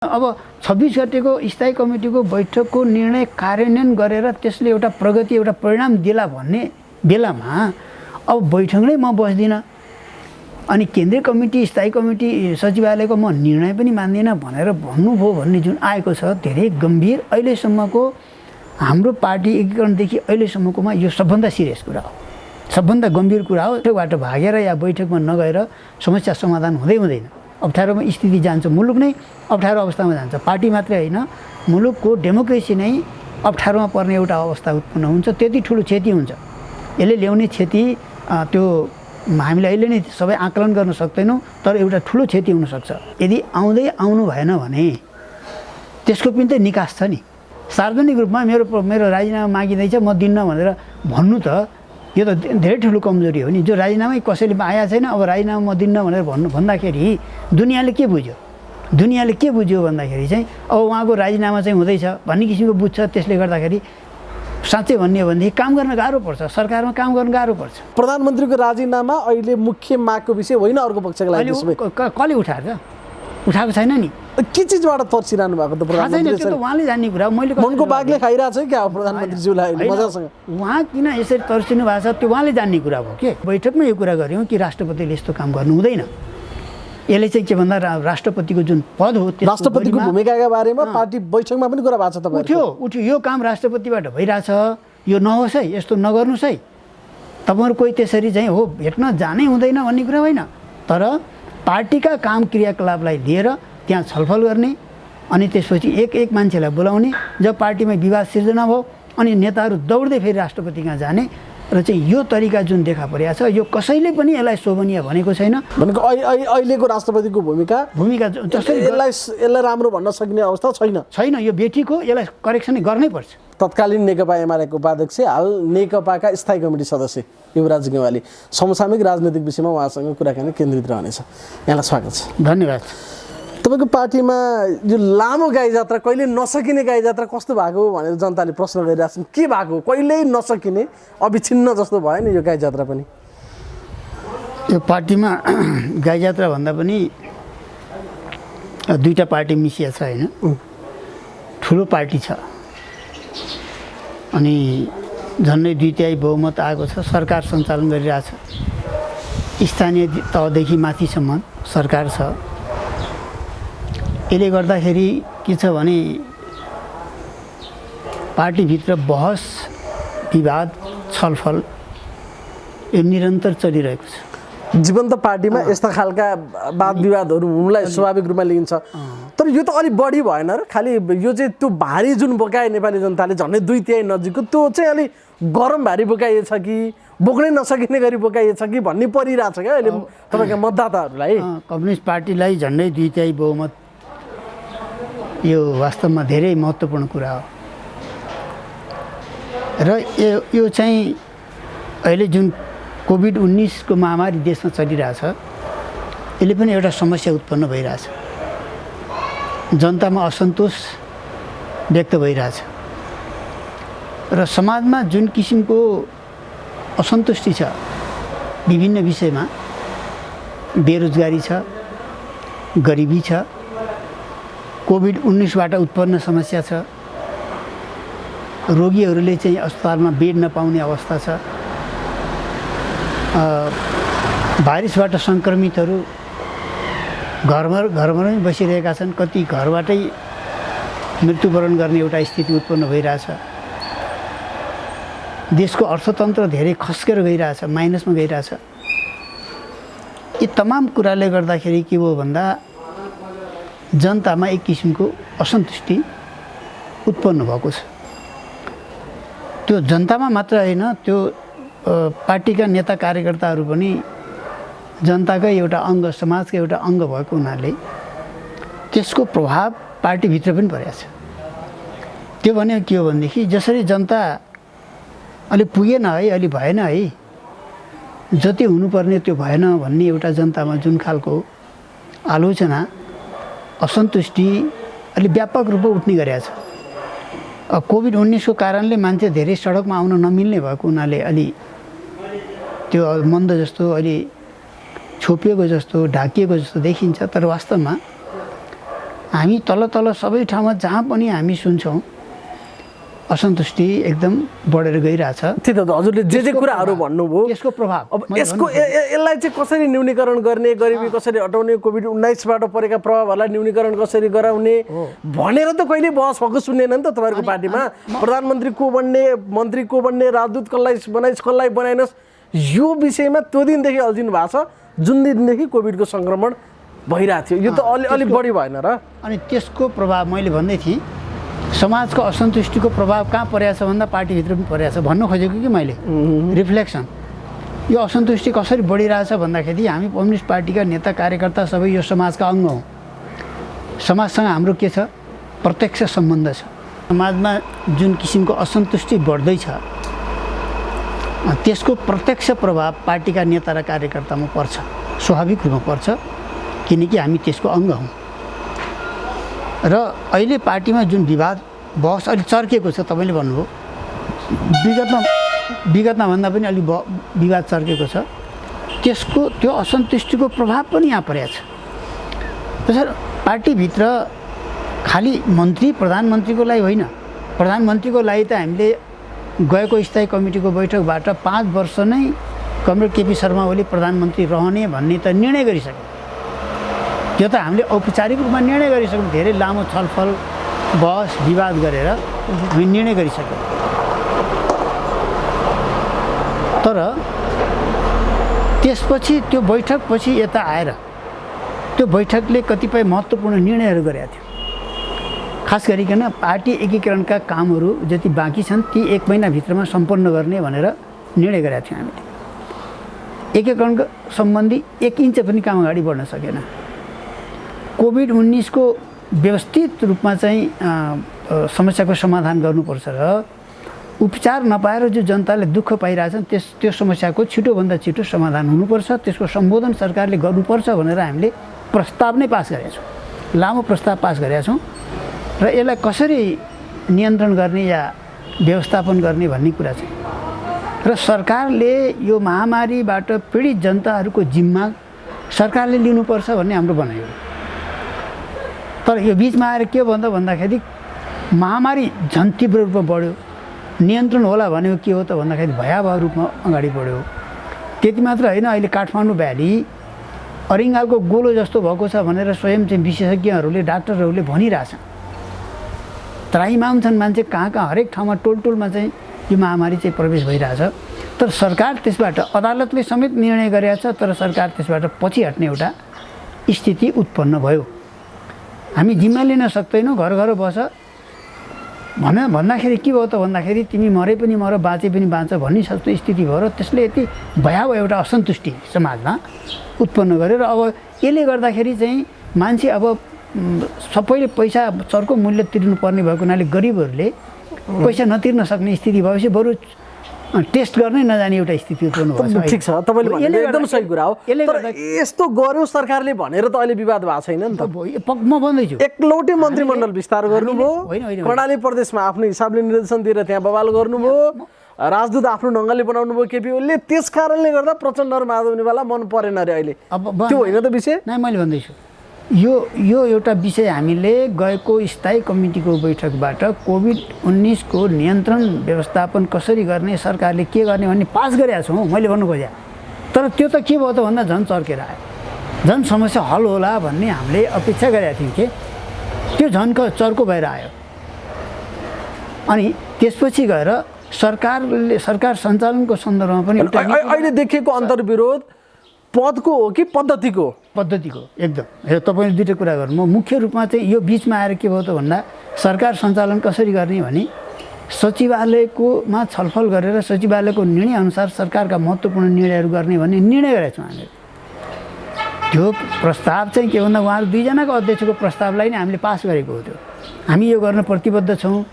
अब 26 गतेको स्थायी कमिटीको बैठकको निर्णय कार्यान्वयन गरेर त्यसले एउटा प्रगति एउटा परिणाम दिला भन्ने बेलामा अब बैठकमै म बस्दिनँ अनि केन्द्रीय कमिटी स्थायी कमिटी सचिवालयको म निर्णय पनि मान्दिनँ भनेर भन्नुभयो भन्ने जुन आएको छ धेरै गम्भीर अहिलेसम्मको हाम्रो पार्टी एकीकरणदेखि अहिलेसम्मकोमा यो सबभन्दा सिरियस कुरा हो, सबभन्दा गम्भीर कुरा हो। बैठकबाट भागेर या बैठकमा नगएर समस्या समाधान हुँदैन। अप्ठ्यारोमा स्थिति जान्छ, मुलुक नै अप्ठ्यारो अवस्थामा जान्छ। पार्टी मात्रै होइन, मुलुकको डेमोक्रेसी नै अप्ठ्यारोमा पर्ने एउटा अवस्था उत्पन्न हुन्छ। त्यति ठुलो क्षति हुन्छ। यसले ल्याउने क्षति त्यो हामीले अहिले नै सबै आकलन गर्न सक्दैनौँ, तर एउटा ठुलो क्षति हुनसक्छ। यदि आउनु भएन भने त्यसको पनि त निकास छ नि। सार्वजनिक रूपमा मेरो राजीनामा मागिँदैछ म दिन्न भनेर भन्नु त यो त धेरै ठुलो कमजोरी हो नि। जो राजीनामै कसैले आएको छैन, अब राजीनामा म दिन्न भनेर भन्दाखेरि दुनियाँले के बुझ्यो? दुनियाँले के बुझ्यो भन्दाखेरि चाहिँ अब उहाँको राजीनामा चाहिँ हुँदैछ भन्ने किसिमको बुझ्छ। त्यसले गर्दाखेरि साँच्चै भन्ने हो भनेदेखि काम गर्न गाह्रो पर्छ, सरकारमा काम गर्न गाह्रो पर्छ। प्रधानमन्त्रीको राजीनामा अहिले मुख्य मागको विषय होइन, अर्को पक्षको लागि कसले उठाएको छैन नि। के चिजबाट तर्सिरहनु भएको त प्रधानमन्त्री? त्यो त उहाँले जान्ने कुरा हो। मैले मनको बाघले खाइरहेको छ क्या प्रधानमन्त्रीज्यूलाई मजासँग। उहाँ किन यसरी तर्सिनु भएको छ त्यो उहाँले जान्ने कुरा हो के। बैठकमा यो कुरा गऱ्यौँ कि राष्ट्रपतिले यस्तो काम गर्नु हुँदैन। यसले चाहिँ के भन्दा राष्ट्रपतिको जुन पद हो, राष्ट्रपतिको भूमिकाका बारेमा पार्टी बैठकमा पनि कुरा भएको छ। तपाईँ उठ्यो यो काम राष्ट्रपतिबाट भइरहेछ, यो नहोस् है, यस्तो नगर्नुहोस् है। तपाईँहरू कोही त्यसरी चाहिँ हो भेट्न जानै हुँदैन भन्ने कुरा होइन, तर पार्टीका काम क्रियाकलापलाई लिएर त्यहाँ छलफल गर्ने अनि त्यसपछि एक मान्छेलाई बोलाउने। जब पार्टीमा विवाद सिर्जना भयो अनि नेताहरू दौड्दै फेरि राष्ट्रपति कहाँ जाने र चाहिँ यो तरिका जुन देखा परिरहेको छ, यो कसैले पनि यसलाई शोभनीय भनेको छैन। भनेको अहिलेको राष्ट्रपतिको भूमिका जसरी यसलाई राम्रो भन्न सकिने अवस्था छैन। यो बेठिक हो, यसलाई करेक्सन गर्नै पर्छ। तत्कालीन नेकपा एमालेको उपाध्यक्ष, हाल नेकपाका स्थायी कमिटी सदस्य युवराज गेवाली, समसामयिक राजनैतिक विषयमा उहाँसँग कुराकानी केन्द्रित रहनेछ। यहाँलाई स्वागत छ। धन्यवाद। तपाईँको पार्टीमा यो लामो गाई जात्रा, कहिले नसकिने गाई जात्रा कस्तो भएको भनेर जनताले प्रश्न गरिरहेछन्। के भएको? कहिल्यै नसकिने अविच्छिन्न जस्तो भयो नि यो गाई जात्रा पनि। यो पार्टीमा गाई जात्रा भन्दा पनि दुईवटा पार्टी मिसिया छ होइन, ठुलो पार्टी छ अनि झन्डै 2/3 बहुमत आएको छ। सरकार सञ्चालन गरिरहेछ, स्थानीय तहदेखि माथिसम्म सरकार छ। यसले गर्दाखेरि के छ भने पार्टीभित्र बहस विवाद छलफल यो निरन्तर चलिरहेको छ। जीवन्त पार्टीमा यस्ता खालका वाद विवादहरू हुनुलाई स्वाभाविक रूपमा लिइन्छ, तर यो त अलिक बढी भएन र? खालि यो चाहिँ त्यो भारी जुन बोकाए नेपाली जनताले झन्डै 2/3 नजिकको, त्यो चाहिँ अलिक गरम भारी बोकाइएछ कि बोक्नै नसकिने गरी बोकाइएछ कि भन्ने परिरहेछ क्या अहिले तपाईँका मतदाताहरूलाई। कम्युनिस्ट पार्टीलाई झन्डै 2/3 बहुमत यो वास्तवमा धेरै महत्त्वपूर्ण कुरा हो र यो चाहिँ अहिले जुन कोभिड-19 को महामारी देशमा चलिरहेछ, यसले पनि एउटा समस्या उत्पन्न भइरहेछ। जनतामा असन्तोष व्यक्त भइरहेछ र समाजमा जुन किसिमको असन्तुष्टि छ विभिन्न विषयमा, बेरोजगारी छ, गरिबी छ, कोभिड-19बाट उत्पन्न समस्या छ, रोगीहरूले चाहिँ अस्पतालमा बेड नपाउने अवस्था छ, भाइरसबाट सङ्क्रमितहरू घरमा नै बसिरहेका छन्, कति घरबाटै मृत्युवरण गर्ने एउटा स्थिति उत्पन्न भइरहेछ। देशको अर्थतन्त्र धेरै खस्केर गइरहेछ, माइनसमा गइरहेछ। यी तमाम कुराले गर्दाखेरि के भयो भन्दा जनतामा एक किसिमको असन्तुष्टि उत्पन्न भएको छ। त्यो जनतामा मात्र होइन, त्यो पार्टीका नेता कार्यकर्ताहरू पनि जनताकै एउटा अङ्ग, समाजकै एउटा अङ्ग भएको हुनाले त्यसको प्रभाव पार्टीभित्र पनि परेको छ। त्यो भने के हो भनेदेखि जसरी जनता अलि पुगेन है, अलि भएन है, जति हुनुपर्ने त्यो भएन भन्ने एउटा जनतामा जुन खालको आलोचना असन्तुष्टि अलि व्यापक रूपमा उठ्ने गरेको छ। कोभिड-19 को कारणले मान्छे धेरै सडकमा आउन नमिल्ने भएको हुनाले अलि त्यो मन्द जस्तो, अलि छोपिएको जस्तो, ढाकिएको जस्तो देखिन्छ, तर वास्तवमा हामी तल तल सबै ठाउँमा जहाँ पनि हामी सुन्छौँ असन्तुष्टि एकदम बढेर गइरहेछ। त्यही त हजुरले जे कुराहरू भन्नुभयो त्यसको प्रभाव अब यसको यसलाई चाहिँ कसरी न्यूनीकरण गर्ने, गरिबी कसरी हटाउने, कोभिड-19बाट परेका प्रभावहरूलाई न्यूनीकरण कसरी गराउने भनेर त कहिले बहस भएको सुन्दैन नि त तपाईँहरूको पार्टीमा। प्रधानमन्त्री को बन्ने, मन्त्री को बन्ने, राजदूत कसलाई बनाइनस्, यो विषयमा त्यो दिनदेखि अल्झिनु भएको छ जुन दिनदेखि कोभिडको सङ्क्रमण भइरहेको थियो। यो त अलि बढी भएन र? अनि त्यसको प्रभाव मैले भन्दै थिएँ, समाजको असन्तुष्टिको प्रभाव कहाँ परेको छ भन्दा पार्टीभित्र पनि परेको छ भन्नु खोजेको कि मैले। रिफ्लेक्सन यो असन्तुष्टि कसरी बढिरहेछ भन्दाखेरि हामी कम्युनिस्ट पार्टीका नेता कार्यकर्ता सबै यो समाजका अङ्ग हौँ। समाजसँग हाम्रो के छ? प्रत्यक्ष सम्बन्ध छ। समाजमा जुन किसिमको असन्तुष्टि बढ्दैछ त्यसको प्रत्यक्ष प्रभाव पार्टीका नेता र कार्यकर्तामा पर्छ, स्वाभाविक रूपमा पर्छ, किनकि हामी त्यसको अङ्ग हौँ। र अहिले पार्टीमा जुन विवाद बहस अलि चर्केको छ, तपाईँले भन्नुभयो विगतमा भन्दा पनि अलि विवाद चर्केको छ, त्यो असन्तुष्टिको प्रभाव पनि यहाँ परेको छ। त्यसर्थ पार्टीभित्र खालि मन्त्री प्रधानमन्त्रीको लागि होइन, प्रधानमन्त्रीको लागि त हामीले गएको स्थायी कमिटीको बैठकबाट 5 वर्ष नै कमरेड केपी शर्मा ओली प्रधानमन्त्री रहने भन्ने त निर्णय गरिसक्यौँ। त्यो त हामीले औपचारिक रूपमा निर्णय गरिसक्यौँ। धेरै लामो छलफल बहस विवाद गरेर हामी निर्णय गरिसक्यौँ। तर त्यसपछि त्यो बैठकपछि यता आएर त्यो बैठकले कतिपय महत्त्वपूर्ण निर्णयहरू गरेका थियो। खास गरिकन पार्टी एकीकरणका कामहरू जति बाँकी छन् ती 1 महिनाभित्रमा सम्पन्न गर्ने भनेर निर्णय गरेका थियौँ हामीले। एकीकरणको सम्बन्धी 1 इन्च पनि काम अगाडि बढ्न सकेन। कोभिड-19 को व्यवस्थित रूपमा चाहिँ समस्याको समाधान गर्नुपर्छ र उपचार नपाएर जो जनताले दुःख पाइरहेछन् त्यो समस्याको छिटोभन्दा छिटो समाधान हुनुपर्छ, त्यसको सम्बोधन सरकारले गर्नुपर्छ भनेर हामीले प्रस्ताव नै पास गरेका छौँ। लामो प्रस्ताव पास गरेका छौँ र यसलाई कसरी नियन्त्रण गर्ने या व्यवस्थापन गर्ने भन्ने कुरा छ। र सरकारले यो महामारीबाट पीडित जनताहरूको जिम्मा सरकारले लिनुपर्छ भन्ने हाम्रो भनाइ हो। तर यो बिचमा आएर के भन्दाखेरि महामारी झन् तीव्र रूपमा बढ्यो, नियन्त्रण होला भनेको के हो त भन्दाखेरि भयावह रूपमा अगाडि बढ्यो। त्यति मात्र होइन, अहिले काठमाडौँ भ्याली अरिङ्गालको गोलो जस्तो भएको छ भनेर स्वयं चाहिँ विशेषज्ञहरूले डाक्टरहरूले भनिरहेछन्। त्राहिमाम छन् मान्छे कहाँ हरेक ठाउँमा टोलमा चाहिँ यो महामारी चाहिँ प्रवेश भइरहेछ। तर सरकार त्यसबाट अदालतले समेत निर्णय गरेको छ, तर सरकार त्यसबाट पछि हट्ने एउटा स्थिति उत्पन्न भयो। हामी जिम्मा लिन सक्दैनौँ, घर घर बस भन्दाखेरि के भयो त भन्दाखेरि तिमी मरे पनि मर बाँचे पनि बाँच भन्ने जस्तो स्थिति भयो र त्यसले यति भयावह एउटा असन्तुष्टि समाजमा उत्पन्न गर्यो। र अब यसले गर्दाखेरि चाहिँ मान्छे अब सबैले पैसा चर्को मूल्य तिर्नुपर्ने भएको हुनाले गरिबहरूले पैसा नतिर्न सक्ने स्थिति भएपछि बरु टेस्ट गर्नै नजाने एउटा स्थिति उत्पन्न भएको छ। ठिक छ, तपाईँले भनेको एकदम सही कुरा हो। तर यस्तो गर्यो सरकारले भनेर त अहिले विवाद भएको छैन नि त। म भन्दैछु एकलौटे मन्त्रीमण्डल विस्तार गर्नुभयो, कर्णाली प्रदेशमा आफ्नो हिसाबले निर्देशन दिएर त्यहाँ बवाल गर्नुभयो, राजदूत आफ्नो ढङ्गले बनाउनु भयो केपी ओलीले, त्यस कारणले गर्दा प्रचण्ड र माधवनीवाला मन परेन अरे अहिले। त्यो होइन त विषय? नै मैले भन्दैछु यो एउटा विषय हामीले गएको स्थायी कमिटीको बैठकबाट कोभिड-19 को नियन्त्रण व्यवस्थापन कसरी गर्ने, सरकारले के गर्ने भन्ने पास गरेका छौँ मैले भन्नु खोजेँ। तर त्यो त के भयो त भन्दा झन् चर्केर आयो, झन् समस्या हल होला भन्ने हामीले अपेक्षा गरेका थियौँ कि त्यो झन् चर्को भएर आयो। अनि त्यसपछि गएर सरकार सञ्चालनको सन्दर्भमा पनि अहिले देखिएको अन्तर्विरोध पदको हो कि पद्धतिको? पद्धतिको एकदम। तपाईँले दुईवटा कुरा गर्नु, म मुख्य रूपमा चाहिँ यो बिचमा आएर के भयो त भन्दा सरकार सञ्चालन कसरी गर्ने भने सचिवालयकोमा छलफल गरेर सचिवालयको निर्णय अनुसार सरकारका महत्त्वपूर्ण निर्णयहरू गर्ने भन्ने निर्णय गरेका छौँ हामीले। त्यो प्रस्ताव चाहिँ के भन्दा उहाँहरू दुईजनाको अध्यक्षको प्रस्तावलाई नै हामीले पास गरेको हो। त्यो हामी यो गर्न प्रतिबद्ध छौँ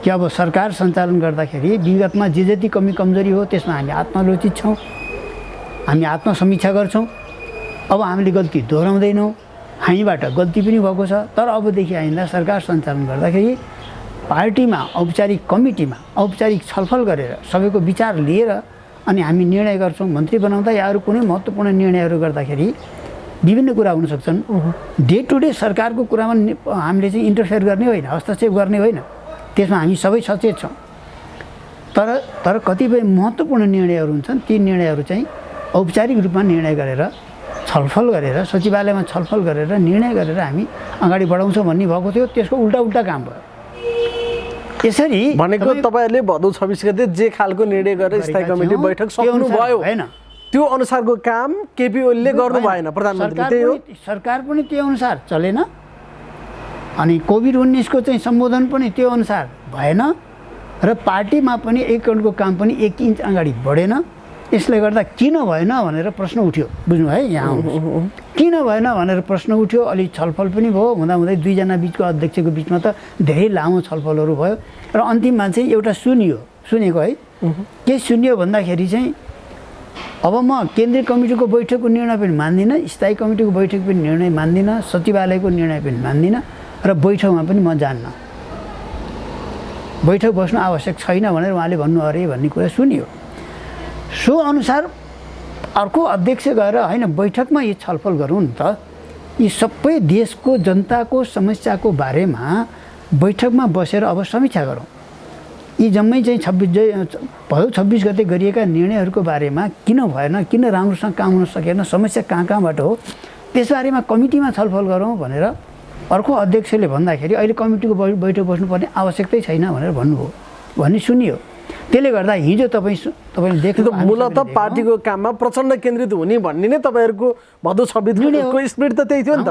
कि अब सरकार सञ्चालन गर्दाखेरि विगतमा जे जति कमी कमजोरी हो त्यसमा हामी आत्मालोचित छौँ, हामी आत्मसमीक्षा गर्छौँ। अब हामीले गल्ती दोहोऱ्याउँदैनौँ, हामीबाट गल्ती पनि भएको छ। तर अबदेखि आइन्दा सरकार सञ्चालन गर्दाखेरि पार्टीमा औपचारिक कमिटीमा औपचारिक छलफल गरेर सबैको विचार लिएर अनि हामी निर्णय गर्छौँ। मन्त्री बनाउँदा या अरू कुनै महत्त्वपूर्ण निर्णयहरू गर्दाखेरि विभिन्न कुरा हुन सक्छन्। डे टु डे सरकारको कुरामा हामीले चाहिँ इन्टरफेयर गर्ने होइन, हस्तक्षेप गर्ने होइन, त्यसमा हामी सबै सचेत छौँ। तर कतिपय महत्त्वपूर्ण निर्णयहरू हुन्छन्, ती निर्णयहरू चाहिँ औपचारिक रूपमा निर्णय गरेर छलफल गरेर सचिवालयमा छलफल गरेर निर्णय गरेर हामी अगाडि बढाउँछौँ भन्ने भएको थियो। त्यसको उल्टा काम भयो। यसरी भनेको तपाईँहरूले भदौ 26 गते जे खालको निर्णय गरेर स्थायी कमिटी बैठक सक्नु भयो होइन, त्यो अनुसारको काम केपी ओलीले गर्नु भएन। प्रधानमन्त्री त्यही हो, सरकार पनि त्यो अनुसार चलेन अनि कोभिड-19 को चाहिँ सम्बोधन पनि त्यो अनुसार भएन र पार्टीमा पनि एक करोडको काम पनि 1 इन्च अगाडि बढेन। यसले गर्दा किन भएन भनेर प्रश्न उठ्यो। बुझ्नु है, यहाँ किन भएन भनेर प्रश्न उठ्यो। अलि छलफल पनि भयो, हुँदाहुँदै दुईजना बिचको अध्यक्षको बिचमा त धेरै लामो छलफलहरू भयो र अन्तिममा चाहिँ एउटा सुनेको है। के सुन्यो भन्दाखेरि चाहिँ अब म केन्द्रीय कमिटीको बैठकको निर्णय पनि मान्दिनँ, स्थायी कमिटीको बैठक पनि निर्णय मान्दिनँ, सचिवालयको निर्णय पनि मान्दिनँ र बैठकमा पनि म जान्न, बैठक बस्नु आवश्यक छैन भनेर उहाँले भन्नु अरे भन्ने कुरा सुनियो। सो अनुसार अर्को अध्यक्ष गएर होइन बैठकमा यो छलफल गरौँ नि त, यी सबै देशको जनताको समस्याको बारेमा बैठकमा बसेर अब समीक्षा गरौँ। यी जम्मै चाहिँ 26 गते गरिएका निर्णयहरूको बारेमा किन भएन, किन राम्रोसँग काम हुन सकेन, समस्या कहाँबाट हो, त्यसबारेमा कमिटीमा छलफल गरौँ भनेर अर्को अध्यक्षले भन्दाखेरि अहिले कमिटीको बैठक बस्नुपर्ने आवश्यकतै छैन भनेर भन्नुभयो भन्ने सुनियो। त्यसले गर्दा हिजो तपाईँले देख्नु मूलतः पार्टीको काममा प्रचण्ड केन्द्रित हुने भन्ने नै तपाईँहरूको भदौ 26 को स्पिरिट त त्यही थियो नि त।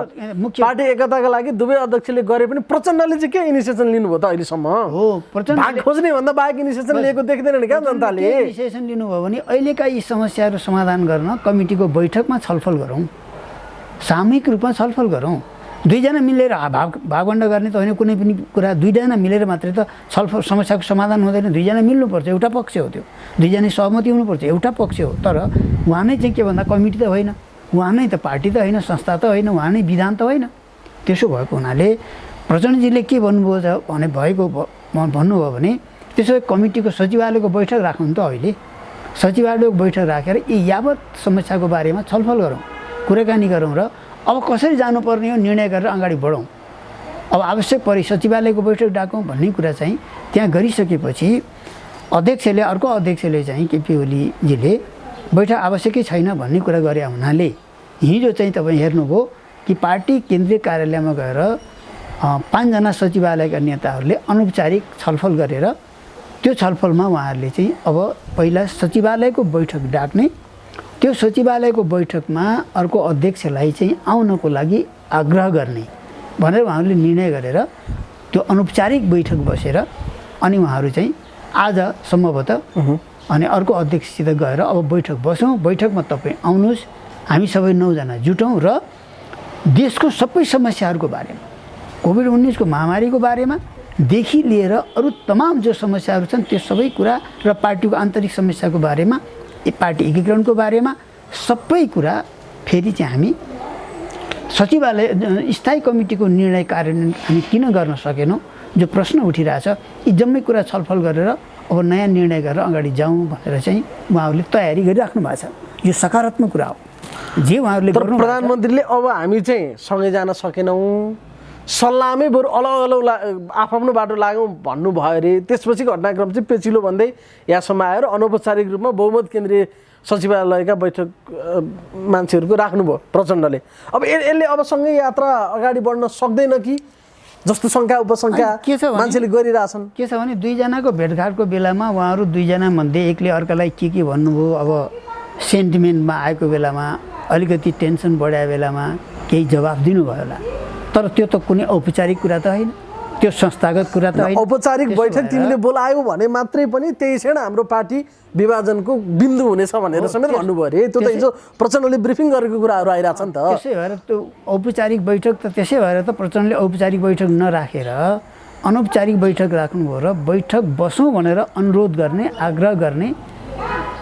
पार्टी एकताका लागि दुवै अध्यक्षले गरे पनि प्रचण्डले चाहिँ के इनिसिएसन लिनुभयो त अहिलेसम्म? हो, प्रचण्ड भाग खोज्ने भन्दा बाहेक इनिसिएसन लिएको देख्दैनन् क्या जनताले? इनिसिएसन लिनुभयो भने अहिलेका यी समस्याहरू समाधान गर्न कमिटीको बैठकमा छलफल गरौँ, सामूहिक रूपमा छलफल गरौँ। दुईजना मिलेर भागवण्ड गर्ने त होइन, कुनै पनि कुरा दुईजना मिलेर मात्रै त छलफल समस्याको समाधान हुँदैन। दुईजना मिल्नुपर्छ, एउटा पक्ष हो त्यो, दुईजना सहमति हुनुपर्छ, एउटा पक्ष हो। तर उहाँ नै चाहिँ के भन्दा कमिटी त होइन, उहाँ नै त पार्टी त होइन, संस्था त होइन, उहाँ नै विधान त होइन। त्यसो भएको हुनाले प्रचण्डजीले के भन्नुभयो भने भन्नुभयो भने त्यसो भए कमिटीको सचिवालयको बैठक राख्नु त अहिले सचिवालयको बैठक राखेर यी यावत समस्याको बारेमा छलफल गरौँ, कुराकानी गरौँ र अब कसरी जानुपर्ने हो निर्णय गरेर अगाडि बढौँ। अब आवश्यक परे सचिवालयको बैठक डाकौँ भन्ने कुरा चाहिँ त्यहाँ गरिसकेपछि अध्यक्षले अर्को अध्यक्षले चाहिँ केपी ओलीजीले बैठक आवश्यकै छैन भन्ने कुरा गरे हुनाले हिजो चाहिँ तपाईँ हेर्नुभयो कि पार्टी केन्द्रीय कार्यालयमा गएर 5 जना सचिवालयका नेताहरूले अनौपचारिक छलफल गरेर त्यो छलफलमा उहाँहरूले चाहिँ अब पहिला सचिवालयको बैठक डाक्ने, त्यो सचिवालयको बैठकमा अर्को अध्यक्षलाई चाहिँ आउनको लागि आग्रह गर्ने भनेर उहाँहरूले निर्णय गरेर त्यो अनौपचारिक बैठक बसेर अनि उहाँहरू चाहिँ आज सम्भवतः अनि अर्को अध्यक्षसित गएर अब बैठक बसौँ, बैठकमा तपाईँ आउनुहोस्, हामी सबै 9 जना जुटौँ र देशको सबै समस्याहरूको बारेमा, कोभिड-19 को महामारीको बारेमा देखि लिएर अरू तमाम जो समस्याहरू छन् त्यो सबै कुरा र पार्टीको आन्तरिक समस्याको बारेमा, पार्टी एकीकरणको बारेमा सबै कुरा फेरि चाहिँ हामी सचिवालय स्थायी कमिटीको निर्णय कार्यान्वयन हामी किन गर्न सकेनौँ जो प्रश्न उठिरहेछ, यी जम्मै कुरा छलफल गरेर अब नयाँ निर्णय गरेर अगाडि जाउँ भनेर चाहिँ उहाँहरूले तयारी गरिराख्नु भएको छ। यो सकारात्मक कुरा हो जे उहाँहरूले गर्नु। प्रधानमन्त्रीले अब हामी चाहिँ सँगै जान सकेनौँ, सल्लाहमै बरु अलग अलग आफ्नो बाटो लाग्यौँ भन्नुभयो अरे। त्यसपछि घटनाक्रम चाहिँ पेचिलो भन्दै यहाँसम्म आएर अनौपचारिक रूपमा बहुमत केन्द्रीय सचिवालयका बैठक मान्छेहरूको राख्नुभयो प्रचण्डले। अब यसले अब सँगै यात्रा अगाडि बढ्न सक्दैन कि जस्तो शङ्का उपशङ्का मान्छेले गरिरहेछन्? के छ भने दुईजनाको भेटघाटको बेलामा उहाँहरू दुईजना मध्ये एकले अर्कालाई के भन्नुभयो, अब सेन्टिमेन्टमा आएको बेलामा अलिकति टेन्सन बढाएको बेलामा केही जवाफ दिनुभयो होला, तर त्यो त कुनै औपचारिक कुरा त होइन, त्यो संस्थागत कुरा त होइन। औपचारिक बैठक तिमीले बोलायौ भने मात्रै पनि त्यही क्षण हाम्रो पार्टी विभाजनको बिन्दु हुनेछ भनेर समेत भन्नुभयो अरे। त्यो त हिजो प्रचण्डले ब्रिफिङ गरेको कुराहरू आइरहेछ नि त। त्यसै भएर त्यो औपचारिक बैठक त त्यसै भएर त प्रचण्डले औपचारिक बैठक नराखेर अनौपचारिक बैठक राख्नुभयो र बैठक बसौँ भनेर अनुरोध गर्ने, आग्रह गर्ने,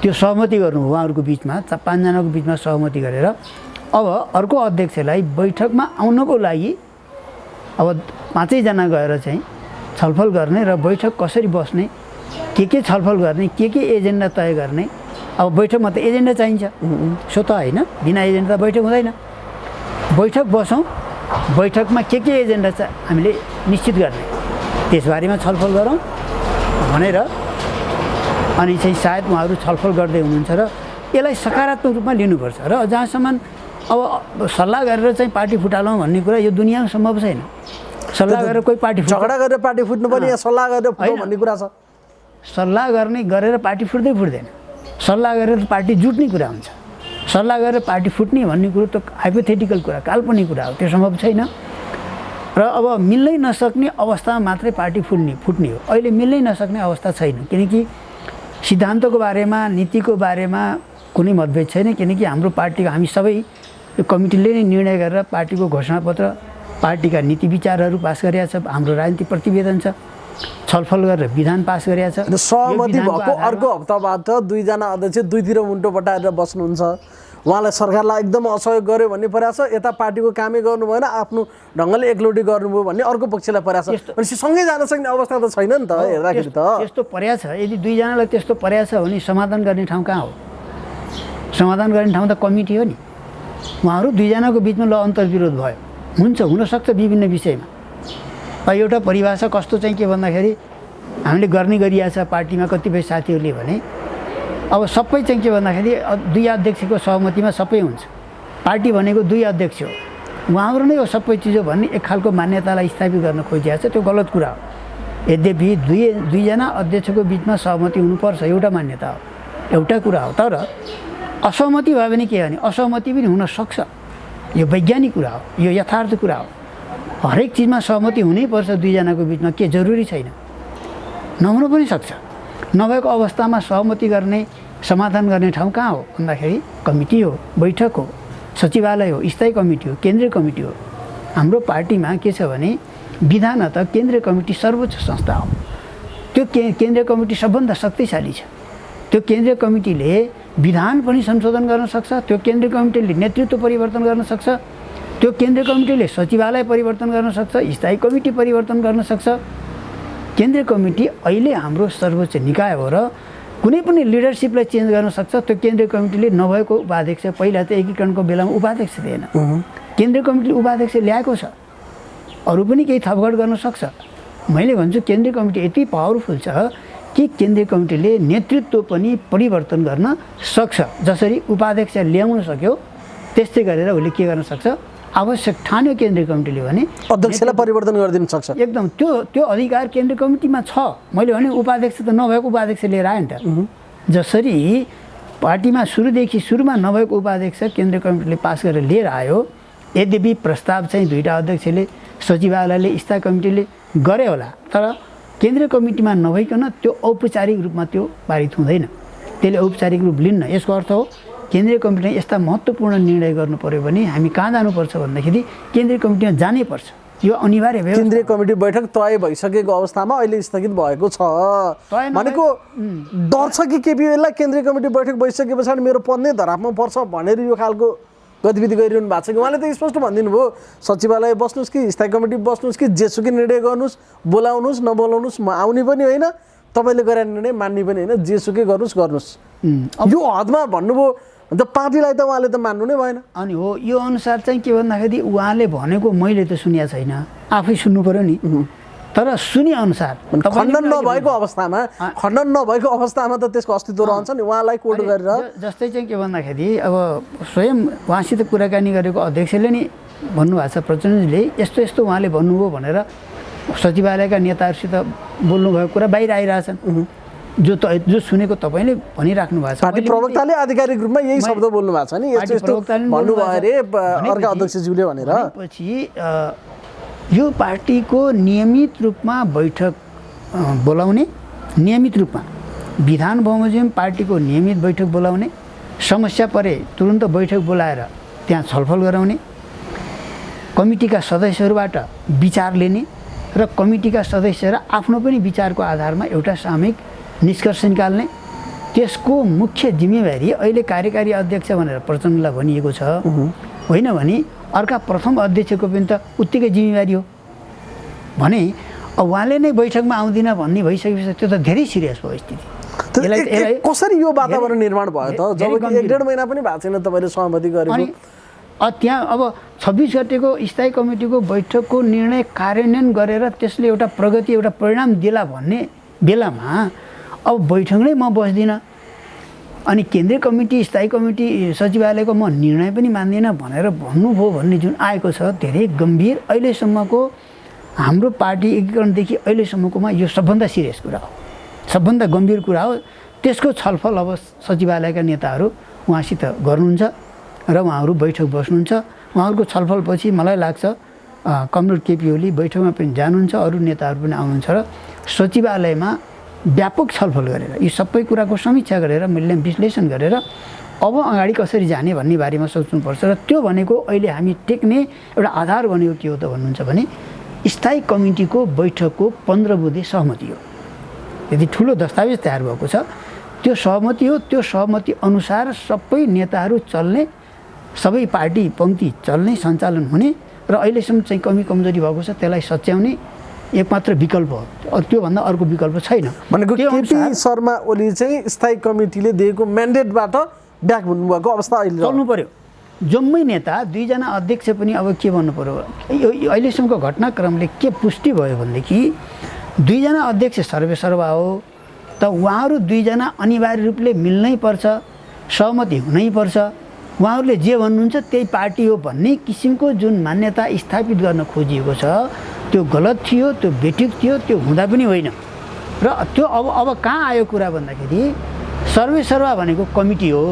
त्यो सहमति गर्नु उहाँहरूको बिचमा 5 जनाको बिचमा सहमति गरेर अब अर्को अध्यक्षलाई बैठकमा आउनको लागि अब 5 जना गएर चाहिँ छलफल गर्ने र बैठक कसरी बस्ने, के छलफल गर्ने, के एजेन्डा तय गर्ने। अब बैठकमा त एजेन्डा चाहिन्छ, सो त होइन, बिना एजेन्डा त बैठक हुँदैन। बैठक बसौँ, बैठकमा के एजेन्डा छ हामीले निश्चित गर्ने, त्यसबारेमा छलफल गरौँ भनेर अनि चाहिँ सायद उहाँहरू छलफल गर्दै हुनुहुन्छ र यसलाई सकारात्मक रूपमा लिनुपर्छ। र जहाँसम्म अब सल्लाह गरेर चाहिँ पार्टी फुटालौँ भन्ने कुरा यो दुनियाँमा सम्भव छैन। सल्लाह गरेर कोही पार्टी झगडा गरेर पार्टी फुट्नु पनि या सल्लाह गरेर फुट्नु भन्ने कुरा छ। सल्लाह गरेर पार्टी फुट्दैन, सल्लाह गरेर पार्टी जुट्ने कुरा हुन्छ। सल्लाह गरेर पार्टी फुट्ने भन्ने कुरो त हाइपोथेटिकल कुरा, काल्पनिक कुरा हो, त्यो सम्भव छैन। र अब मिल्नै नसक्ने अवस्थामा मात्रै पार्टी फुट्ने हो। अहिले मिल्नै नसक्ने अवस्था छैन, किनकि सिद्धान्तको बारेमा, नीतिको बारेमा कुनै मतभेद छैन, किनकि हाम्रो पार्टीको हामी सबै यो कमिटीले नै निर्णय गरेर पार्टीको घोषणापत्र, पार्टीका नीति विचारहरू पास गरेका छ, हाम्रो राजनीतिक प्रतिवेदन छ, छलफल गरेर विधान पास गरेका छ। सहमति भएको अर्को हप्ताबाट दुईजना अध्यक्ष दुईतिर मुन्टो बटाएर बस्नुहुन्छ, उहाँलाई सरकारलाई एकदम असहयोग गर्यो भन्ने प्रयास छ, यता पार्टीको कामै गर्नु भएन, आफ्नो ढङ्गले एकलौटी गर्नुभयो भन्ने अर्को पक्षलाई प्रयास छ। भनेपछि सँगै जान सक्ने अवस्था त छैन नि त हेर्दाखेरि त। त्यस्तो प्रयास छ, यदि दुईजनालाई त्यस्तो प्रयास छ भने समाधान गर्ने ठाउँ कहाँ हो? समाधान गर्ने ठाउँ त कमिटी हो नि। उहाँहरू दुईजनाको बिचमा ल अन्तर्विरोध भयो, हुन्छ, हुनसक्छ विभिन्न विषयमा। एउटा परिभाषा कस्तो चाहिँ के भन्दाखेरि हामीले गर्ने गरिया छ पार्टीमा कतिपय साथीहरूले भने अब सबै चाहिँ के भन्दाखेरि दुई अध्यक्षको सहमतिमा सबै हुन्छ, पार्टी भनेको दुई अध्यक्ष हो, उहाँहरू नै हो सबै चिज हो भन्ने एक खालको मान्यतालाई स्थापित गर्न खोजिएको छ। त्यो गलत कुरा हो। यद्यपि दुईजना अध्यक्षको बिचमा सहमति हुनुपर्छ, एउटा मान्यता हो, एउटा कुरा हो। तर असहमति भयो भने के भने असहमति पनि हुनसक्छ, यो वैज्ञानिक कुरा हो, यो यथार्थ कुरा हो। हरेक चिजमा सहमति हुनैपर्छ दुईजनाको बिचमा, के जरुरी छैन, नहुन पनि सक्छ। नभएको अवस्थामा सहमति गर्ने, समाधान गर्ने ठाउँ कहाँ हो भन्दाखेरि कमिटी हो, बैठक हो, सचिवालय हो, स्थायी कमिटी हो, केन्द्रीय कमिटी हो। हाम्रो पार्टीमा के छ भने विधानत केन्द्रीय कमिटी सर्वोच्च संस्था हो। त्यो केन्द्रीय कमिटी सबभन्दा शक्तिशाली छ। त्यो केन्द्रीय कमिटीले विधान पनि संशोधन गर्न सक्छ, त्यो केन्द्रीय कमिटीले नेतृत्व परिवर्तन गर्न सक्छ, त्यो केन्द्रीय कमिटीले सचिवालय परिवर्तन गर्न सक्छ, स्थायी कमिटी परिवर्तन गर्न सक्छ। केन्द्रीय कमिटी अहिले हाम्रो सर्वोच्च निकाय हो र कुनै पनि लिडरसिपलाई चेन्ज गर्न सक्छ। त्यो केन्द्रीय कमिटीले नभएको उपाध्यक्ष, पहिला त एकीकरणको बेलामा उपाध्यक्ष थिएन, केन्द्रीय कमिटीले उपाध्यक्ष ल्याएको छ, अरू पनि केही थपघट गर्न सक्छ। मैले भन्छु केन्द्रीय कमिटी यति पावरफुल छ कि केन्द्रीय कमिटीले नेतृत्व पनि परिवर्तन गर्न सक्छ। जसरी उपाध्यक्ष ल्याउन सक्यो त्यस्तै गरेर उसले के गर्न सक्छ, आवश्यक ठान्यो केन्द्रीय कमिटीले भने अध्यक्षलाई परिवर्तन गरिदिन सक्छ। एकदम त्यो अधिकार केन्द्रीय कमिटीमा छ। मैले भने उपाध्यक्ष त नभएको उपाध्यक्ष लिएर आयो नि त। जसरी पार्टीमा सुरुमा नभएको उपाध्यक्ष केन्द्रीय कमिटीले पास गरेर लिएर आयो, यद्यपि प्रस्ताव चाहिँ दुईवटा अध्यक्षले, सचिवालयले, स्थायी कमिटीले गरे होला, तर केन्द्रीय कमिटीमा नभइकन त्यो औपचारिक रूपमा त्यो पारित हुँदैन, त्यसले औपचारिक रूप लिन्न। यसको अर्थ हो केन्द्रीय कमिटीले यस्ता महत्त्वपूर्ण निर्णय गर्नु पर्यो भने हामी कहाँ जानुपर्छ भन्दाखेरि केन्द्रीय कमिटीमा जानै पर्छ। यो अनिवार्य व्यवस्था। केन्द्रीय कमिटी बैठक तय भइसकेको अवस्थामा अहिले स्थगित भएको छ भनेको डर छ कि केपी ओलीलाई केन्द्रीय कमिटी बैठक भइसके पछाडि मेरो पद नै धरापमा पर्छ भनेर यो खालको गतिविधि गरिरहनु भएको छ कि उहाँले त स्पष्ट भनिदिनु भयो, सचिवालय बस्नुहोस् कि स्थायी कमिटी बस्नुहोस् कि जेसुकै निर्णय गर्नुहोस्, बोलाउनुहोस् नबोलाउनुहोस्, म आउने पनि होइन, तपाईँले गरेर निर्णय मान्ने पनि होइन, जेसुकै गर्नुहोस्। यो हदमा भन्नुभयो अन्त पार्टीलाई त उहाँले त मान्नु नै भएन। अनि हो, यो अनुसार चाहिँ के भन्दाखेरि उहाँले भनेको मैले त सुनेको छैन, आफै सुन्नु पऱ्यो नि। तर सुने अनुसार खण्डन नभएको अवस्थामा त त्यसको अस्तित्व रहन्छ नि। उहाँलाई कोड गरेर जस्तै चाहिँ के भन्दाखेरि अब स्वयं उहाँसित कुराकानी गरेको अध्यक्षले नि भन्नुभएको छ, प्रचण्डजीले यस्तो यस्तो उहाँले भन्नुभयो भनेर सचिवालयका नेताहरूसित बोल्नुभएको कुरा बाहिर आइरहेछन्, जो सुनेको तपाईँले भनिराख्नु भएको छ। पार्टी प्रवक्ताले आधिकारिक रूपमा यही शब्द बोल्नु भएको छ नि, यस्तो भन्नुभयो अरे अर्का अध्यक्षज्यूले भनेर। पछि यो पार्टीको नियमित रूपमा बैठक बोलाउने, नियमित रूपमा विधान बमोजिम पार्टीको नियमित बैठक बोलाउने, समस्या परे तुरुन्त बैठक बोलाएर त्यहाँ छलफल गराउने, कमिटीका सदस्यहरूबाट विचार लिने र कमिटीका सदस्यहरू आफ्नो पनि विचारको आधारमा एउटा सामूहिक निष्कर्ष निकाल्ने, त्यसको मुख्य जिम्मेवारी अहिले कार्यकारी अध्यक्ष भनेर प्रचण्डलाई भनिएको छ, होइन भने अर्का प्रथम अध्यक्षको पनि त उत्तिकै जिम्मेवारी हो भने अब उहाँले नै बैठकमा आउँदिन भन्ने भइसकेपछि त्यो त धेरै सिरियस भयो स्थिति। कसरी यो वातावरण निर्माण भयो त? जब 1.5 महिना पनि भएको छैन तपाईँले सहमति गरेको, त्यहाँ अब 26 गतेको स्थायी कमिटीको बैठकको निर्णय कार्यान्वयन गरेर त्यसले एउटा प्रगति एउटा परिणाम दिला भन्ने बेलामा अब बैठक नै म बस्दिनँ अनि केन्द्रीय कमिटी स्थायी कमिटी सचिवालयको म निर्णय पनि मान्दिनँ भनेर भन्नुभयो भन्ने जुन आएको छ धेरै गम्भीर अहिलेसम्मको हाम्रो पार्टी एकीकरणदेखि अहिलेसम्मकोमा यो सबभन्दा सिरियस कुरा हो, सबभन्दा गम्भीर कुरा हो। त्यसको छलफल अब सचिवालयका नेताहरू उहाँसित गर्नुहुन्छ र उहाँहरू बैठक बस्नुहुन्छ। उहाँहरूको छलफलपछि मलाई लाग्छ कमरेड केपी ओली बैठकमा पनि जानुहुन्छ, अरू नेताहरू पनि आउनुहुन्छ र सचिवालयमा व्यापक छलफल गरेर यी सबै कुराको समीक्षा गरेर मूल्य विश्लेषण गरेर अब अगाडि कसरी जाने भन्ने बारेमा सोच्नुपर्छ। र त्यो भनेको अहिले हामी टेक्ने एउटा आधार भनेको के हो त भन्नुहुन्छ भने स्थायी कमिटीको बैठकको 15 बुँदे सहमति हो। यदि ठुलो दस्तावेज तयार भएको छ त्यो सहमति हो। त्यो सहमति अनुसार सबै नेताहरू चल्ने, सबै पार्टी पङ्क्ति चल्ने, सञ्चालन हुने र अहिलेसम्म चाहिँ कमी कमजोरी भएको छ त्यसलाई सच्याउने एकमात्र विकल्प हो। त्योभन्दा अर्को विकल्प छैन। भनेको केपी शर्मा ओली चाहिँ स्थायी कमिटीले दिएको म्यान्डेटबाट ब्याक हुनुभएको अवस्था अहिले चल्नु पर्यो। जम्मै नेता, 2 जना अध्यक्ष पनि अब के भन्नु पर्यो, अहिलेसम्मको घटनाक्रमले के पुष्टि भयो भनेदेखि 2 जना अध्यक्ष सर्वेसर्वा हो त उहाँहरू 2 जना अनिवार्य रूपले मिल्नै पर्छ, सहमति हुनै पर्छ। उहाँहरूले जे भन्नुहुन्छ त्यही पार्टी हो भन्ने किसिमको जुन मान्यता स्थापित गर्न खोजिएको छ त्यो गलत थियो, त्यो बेठिक थियो, त्यो हुँदा पनि होइन। र त्यो अब कहाँ आयो कुरा भन्दाखेरि सर्वेसर्वा भनेको कमिटी हो,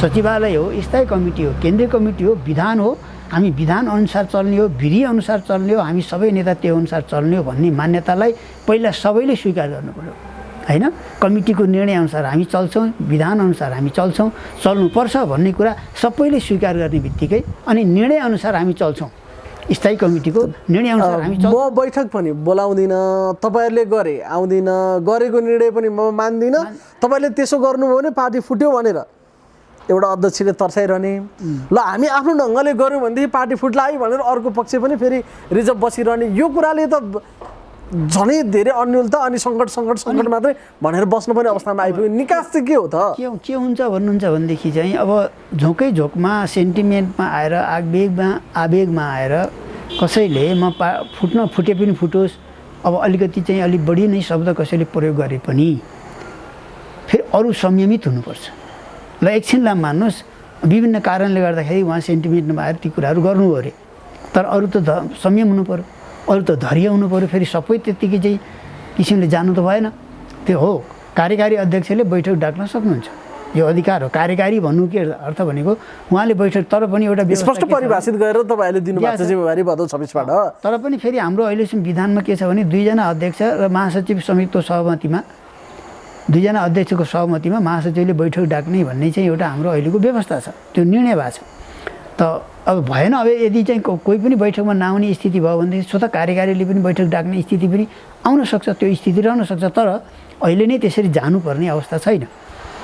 सचिवालय हो, स्थायी कमिटी हो, केन्द्रीय कमिटी हो, विधान हो। हामी विधान अनुसार चल्ने हो, विधि अनुसार चल्ने हो, हामी सबै नेता त्यो अनुसार चल्ने हो भन्ने मान्यतालाई पहिला सबैले स्वीकार गर्नु पर्यो हैन। कमिटीको निर्णय अनुसार हामी चल्छौँ, विधान अनुसार हामी चल्छौँ, चल्नुपर्छ भन्ने कुरा सबैले स्वीकार गर्ने बित्तिकै अनि निर्णय अनुसार हामी चल्छौँ, स्थायी कमिटीको निर्णय अनुसार हामी म बैठक पनि बोलाउँदिनँ, तपाईँहरूले गरे आउँदिन, गरेको निर्णय पनि म मान्दिनँ, तपाईँहरूले त्यसो गर्नुभयो भने पार्टी फुट्यो भनेर एउटा अध्यक्षले तर्साइरहने, ल हामी आफ्नो ढङ्गले गऱ्यौँ भनेदेखि पार्टी फुट्ला है भनेर अर्को पक्ष पनि फेरि रिजर्भ बसिरहने, यो कुराले त झनै धेरै अन्यलता अनि सङ्कट मात्रै भनेर बस्नुपर्ने अवस्थामा आइपुग्यो। निकास चाहिँ के हो त? के हुन्छ भन्नुहुन्छ भनेदेखि चाहिँ अब झोकै झोकमा सेन्टिमेन्टमा आएर आवेगमा आएर कसैले फुटे पनि फुटोस्, अब अलिकति चाहिँ अलिक बढी नै शब्द कसैले प्रयोग गरे पनि फेरि अरू संयमित हुनुपर्छ। ल एकछिनलाई मान्नुहोस् विभिन्न कारणले गर्दाखेरि उहाँ सेन्टिमेन्टमा आएर ती कुराहरू गर्नु अरे, तर अरू त संयम हुनु पऱ्यो, अरू त धैर्य हुनु पऱ्यो। फेरि सबै त्यत्तिकै चाहिँ किसिमले जानु त भएन। त्यो हो कार्यकारी अध्यक्षले बैठक डाक्न सक्नुहुन्छ, यो अधिकार हो। कार्यकारी भन्नु के अर्थ भनेको उहाँले बैठक, तर पनि एउटा स्पष्ट परिभाषित गरेर तपाईँहरूले दिनुभएको जिम्मेवारी भदौ 26बाट। तर पनि फेरि हाम्रो अहिलेसम्म विधानमा के छ भने 2 जना अध्यक्ष र महासचिव संयुक्त सहमतिमा 2 जना अध्यक्षको सहमतिमा महासचिवले बैठक डाक्ने भन्ने चाहिँ एउटा हाम्रो अहिलेको व्यवस्था छ, त्यो निर्णय भएको छ। त अब भएन, अब यदि चाहिँ कोही पनि बैठकमा नआउने स्थिति भयो भनेदेखि स्वतः कार्यकारीले पनि बैठक डाक्ने स्थिति पनि आउन सक्छ, त्यो स्थिति रहन सक्छ। तर अहिले नै त्यसरी जानुपर्ने अवस्था छैन,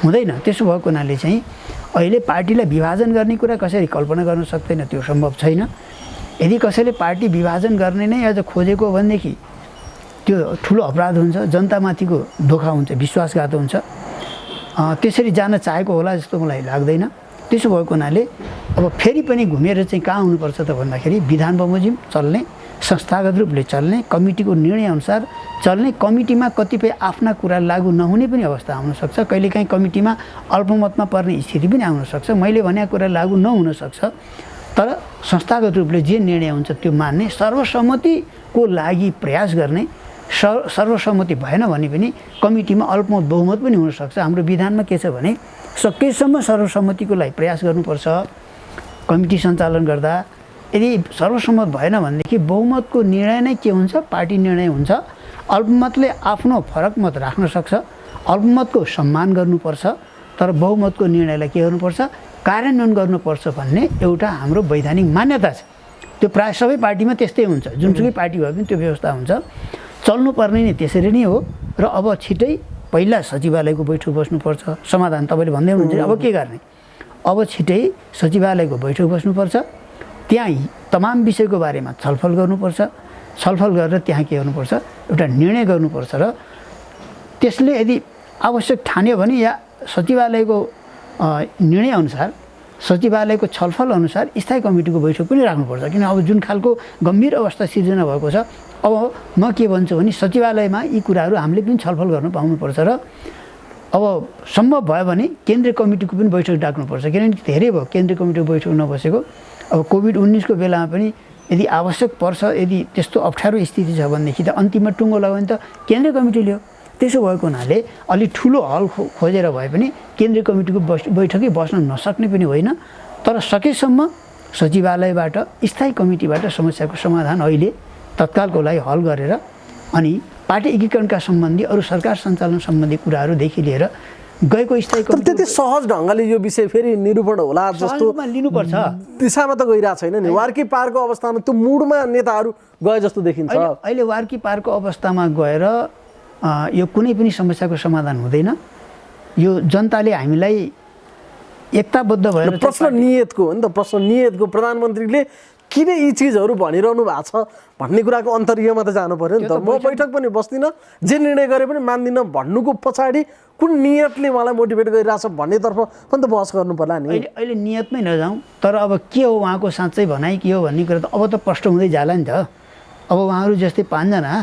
हुँदैन। त्यसो भएको हुनाले चाहिँ अहिले पार्टीलाई विभाजन गर्ने कुरा कसरी कल्पना गर्न सक्दैन, त्यो सम्भव छैन। यदि कसैले पार्टी विभाजन गर्ने नै अझ खोजेको भनेदेखि त्यो ठुलो अपराध हुन्छ, जनतामाथिको धोका हुन्छ, विश्वासघात हुन्छ। त्यसरी जान चाहेको होला जस्तो मलाई लाग्दैन। त्यसो भएको हुनाले अब फेरि पनि घुमेर चाहिँ कहाँ हुनुपर्छ त भन्दाखेरि विधान बमोजिम चल्ने, संस्थागत रूपले चल्ने, कमिटीको निर्णय अनुसार चल्ने। कमिटीमा कतिपय आफ्ना कुरा लागू नहुने पनि अवस्था आउन सक्छ, कहिलेकाहीँ कमिटीमा अल्पमतमा पर्ने स्थिति पनि आउन सक्छ, मैले भनेको कुरा लागू नहुन सक्छ। तर संस्थागत रूपले जे निर्णय हुन्छ त्यो मान्ने, सर्वसम्मतिको लागि प्रयास गर्ने। सर्वसम्मति भएन भने पनि कमिटीमा अल्पमत बहुमत पनि हुनसक्छ। हाम्रो विधानमा के छ भने सकेसम्म सर्वसम्मतिको लागि प्रयास गर्नुपर्छ कमिटी सञ्चालन गर्दा। यदि सर्वसम्मत भएन भनेदेखि बहुमतको निर्णय नै के हुन्छ, पार्टी निर्णय हुन्छ। अल्पमतले आफ्नो फरक मत राख्न सक्छ, अल्पमतको सम्मान गर्नुपर्छ, तर बहुमतको निर्णयलाई के गर्नुपर्छ, कार्यान्वयन गर्नुपर्छ भन्ने एउटा हाम्रो वैधानिक मान्यता छ। त्यो प्रायः सबै पार्टीमा त्यस्तै हुन्छ, जुनसुकै पार्टी भए पनि त्यो व्यवस्था हुन्छ। चल्नुपर्ने नै त्यसरी नै हो। र अब छिटै पहिला सचिवालयको बैठक बस्नुपर्छ, समाधान तपाईँले भन्दै हुनुहुन्छ अब के गर्ने। अब छिटै सचिवालयको बैठक बस्नुपर्छ, त्यहाँ तमाम विषयको बारेमा छलफल गर्नुपर्छ। छलफल गरेर त्यहाँ के गर्नुपर्छ, एउटा निर्णय गर्नुपर्छ। र त्यसले यदि आवश्यक ठान्यो भने या सचिवालयको निर्णय अनुसार सचिवालयको छलफल अनुसार स्थायी कमिटीको बैठक पनि राख्नुपर्छ। किन अब जुन खालको गम्भीर अवस्था सिर्जना भएको छ, अब म के भन्छु भने सचिवालयमा यी कुराहरू हामीले पनि छलफल गर्न पाउनुपर्छ र अब सम्भव भयो भने केन्द्रीय कमिटीको पनि बैठक डाक्नुपर्छ। किनभने धेरै भयो केन्द्रीय कमिटीको बैठक नबसेको। अब कोभिड-19को बेलामा पनि यदि आवश्यक पर्छ, यदि त्यस्तो अप्ठ्यारो स्थिति छ भनेदेखि त अन्तिममा टुङ्गो लाग्यो भने त केन्द्रीय कमिटी ल्यायो। त्यसो भएको हुनाले अलि ठुलो हल खोजेर भए पनि केन्द्रीय कमिटीको बैठकै बस्न नसक्ने पनि होइन, तर सकेसम्म सचिवालयबाट स्थायी कमिटीबाट समस्याको समाधान अहिले तत्कालको लागि हल गरेर अनि पार्टी एकीकरणका सम्बन्धी अरू सरकार सञ्चालन सम्बन्धी कुराहरूदेखि लिएर गएको स्थायी कमिटी त्यति सहज ढङ्गले यो विषय फेरि निरूपण होला जस्तो लिनुपर्छ दिशामा त गइरहेको छैन नि। वार्की पारको अवस्थामा त्यो मुडमा नेताहरू गए जस्तो देखिन्छ। अहिले वार्की पारको अवस्थामा गएर यो कुनै पनि समस्याको समाधान हुँदैन। यो जनताले हामीलाई एकताबद्ध भएर प्रश्न नियतको हो नि त। प्रश्न नियतको प्रधानमन्त्रीले किन यी चिजहरू भनिरहनु भएको छ भन्ने कुराको अन्तर्यमा त जानु पर्यो नि त। म बैठक पनि बस्दिनँ, जे निर्णय गरे पनि मान्दिनँ भन्नुको पछाडि कुन नियतले मलाई मोटिभेट गरिरहेछ भन्नेतर्फ पनि त बहस गर्नु पर्ला नि। अहिले नियतमै नजाउँ, तर अब के हो उहाँको साँच्चै भनाइ के हो भन्ने कुरा त अब त प्रष्ट हुँदै जाला नि त। अब उहाँहरू जस्तै 5 जना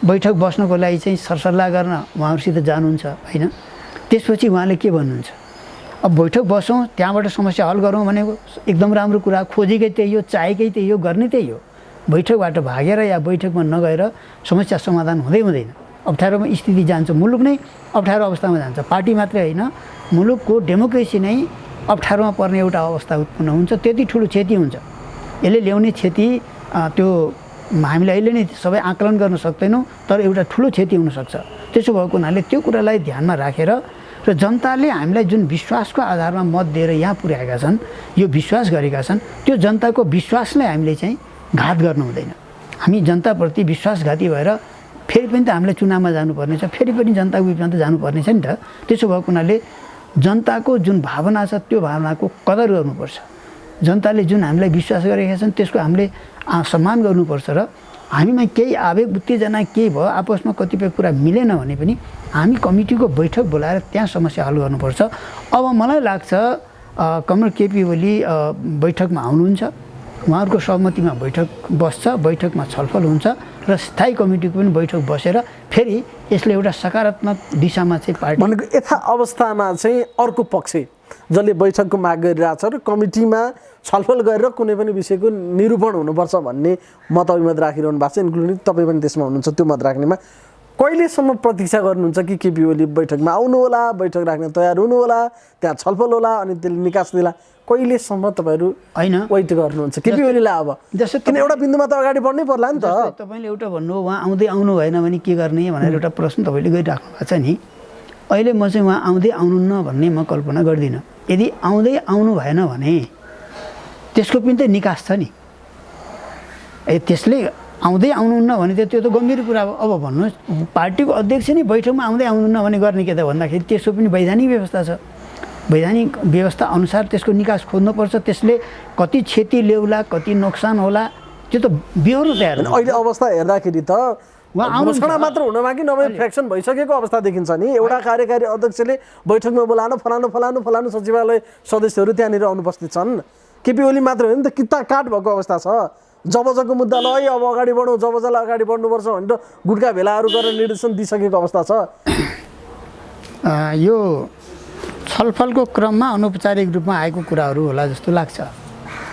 बैठक बस्नको लागि चाहिँ सरसल्लाह गर्न उहाँहरूसित जानुहुन्छ होइन, त्यसपछि उहाँले के भन्नुहुन्छ, अब बैठक बसौँ त्यहाँबाट समस्या हल गरौँ भनेको एकदम राम्रो कुरा, खोजेकै त्यही हो, चाहेकै त्यही हो, गर्ने त्यही हो। बैठकबाट भागेर या बैठकमा नगएर समस्या समाधान हुँदैन। अप्ठ्यारोमा स्थिति जान्छ, मुलुक नै अप्ठ्यारो अवस्थामा जान्छ। पार्टी मात्रै होइन, मुलुकको डेमोक्रेसी नै अप्ठ्यारोमा पर्ने एउटा अवस्था उत्पन्न हुन्छ। त्यति ठुलो क्षति हुन्छ। यसले ल्याउने क्षति त्यो हामीले अहिले नै सबै आकलन गर्न सक्दैनौँ, तर एउटा ठुलो क्षति हुनसक्छ। त्यसो भएको हुनाले त्यो कुरालाई ध्यानमा राखेर र जनताले हामीलाई जुन विश्वासको आधारमा मत दिएर यहाँ पुर्याएका छन्, यो विश्वास गरेका छन्, त्यो जनताको विश्वासलाई हामीले चाहिँ घात गर्नु हुँदैन। हामी जनताप्रति विश्वासघाती भएर फेरि पनि त हामीलाई चुनावमा जानुपर्ने छ, फेरि पनि जनताको बिचमा त जानुपर्ने छ नि त। त्यसो भएको हुनाले जनताको जुन भावना छ त्यो भावनाको कदर गर्नुपर्छ। जनताले जुन हामीलाई विश्वास गरेका छन् त्यसको हामीले सम्मान गर्नुपर्छ र हामीमा केही आवेग उत्तेजना केही भयो, आपसमा कतिपय कुरा मिलेन भने पनि हामी कमिटीको बैठक बोलाएर त्यहाँ समस्या हल गर्नुपर्छ। अब मलाई लाग्छ कमल केपी ओली बैठकमा आउनुहुन्छ, उहाँहरूको सहमतिमा बैठक बस्छ, बैठकमा छलफल हुन्छ र स्थायी कमिटीको पनि बैठक बसेर फेरि यसले एउटा सकारात्मक दिशामा चाहिँ पार्टी भनेको यथा अवस्थामा चाहिँ अर्को पक्ष जसले बैठकको माग गरिरहेछ र कमिटीमा छलफल गरेर कुनै पनि विषयको निरूपण हुनुपर्छ भन्ने मत अभिमत राखिरहनु भएको छ, इन्क्लुडिङ तपाईँ पनि त्यसमा हुनुहुन्छ। त्यो मत राख्नेमा कहिलेसम्म प्रतीक्षा गर्नुहुन्छ कि केपी ओली बैठकमा आउनु होला, बैठक राख्न तयार हुनु होला, त्यहाँ छलफल होला अनि त्यसले निकास दिला, कहिलेसम्म तपाईँहरू होइन वेट गर्नुहुन्छ केपी ओलीलाई? अब जस्तो किन एउटा बिन्दुमा त अगाडि बढ्नै पर्ला नि त। तपाईँले एउटा भन्नु उहाँ आउँदै आउनु भएन भने के गर्ने भनेर एउटा प्रश्न तपाईँले गरिराख्नु भएको छ नि। अहिले म चाहिँ उहाँ आउँदै आउनुहुन्न भन्ने म कल्पना गर्दिनँ। यदि आउँदै आउनु भएन भने त्यसको पनि त निकास छ नि। त्यसले आउँदै आउनुहुन्न भने त त्यो त गम्भीर कुरा हो। अब भन्नुहोस् पार्टीको अध्यक्ष नै बैठकमा आउँदै आउनुहुन्न भने गर्ने के त भन्दाखेरि त्यसको पनि वैधानिक व्यवस्था छ। वैधानिक व्यवस्था अनुसार त्यसको निकास खोज्नुपर्छ। त्यसले कति क्षति ल्याउला, कति नोक्सान होला, त्यो त बिहोर्नु तयार हो। अहिले अवस्था हेर्दाखेरि त घोषणा मात्र हुन बाँकी नभए फ्र्याक्सन भइसकेको अवस्था देखिन्छ नि। एउटा कार्यकारी अध्यक्षले बैठकमा बोलाउन फलानु सचिवालय सदस्यहरू त्यहाँनिर अनुपस्थित छन्। केपी ओली मात्र होइन त, किता काट भएको अवस्था छ। जबजको मुद्दालाई अब अगाडि बढौँ, जबजलाई अगाडि बढ्नुपर्छ भनेर गुटका भेलाहरू गरेर निर्देशन दिइसकेको अवस्था छ। यो छलफलको क्रममा अनौपचारिक रूपमा आएको कुराहरू होला जस्तो लाग्छ।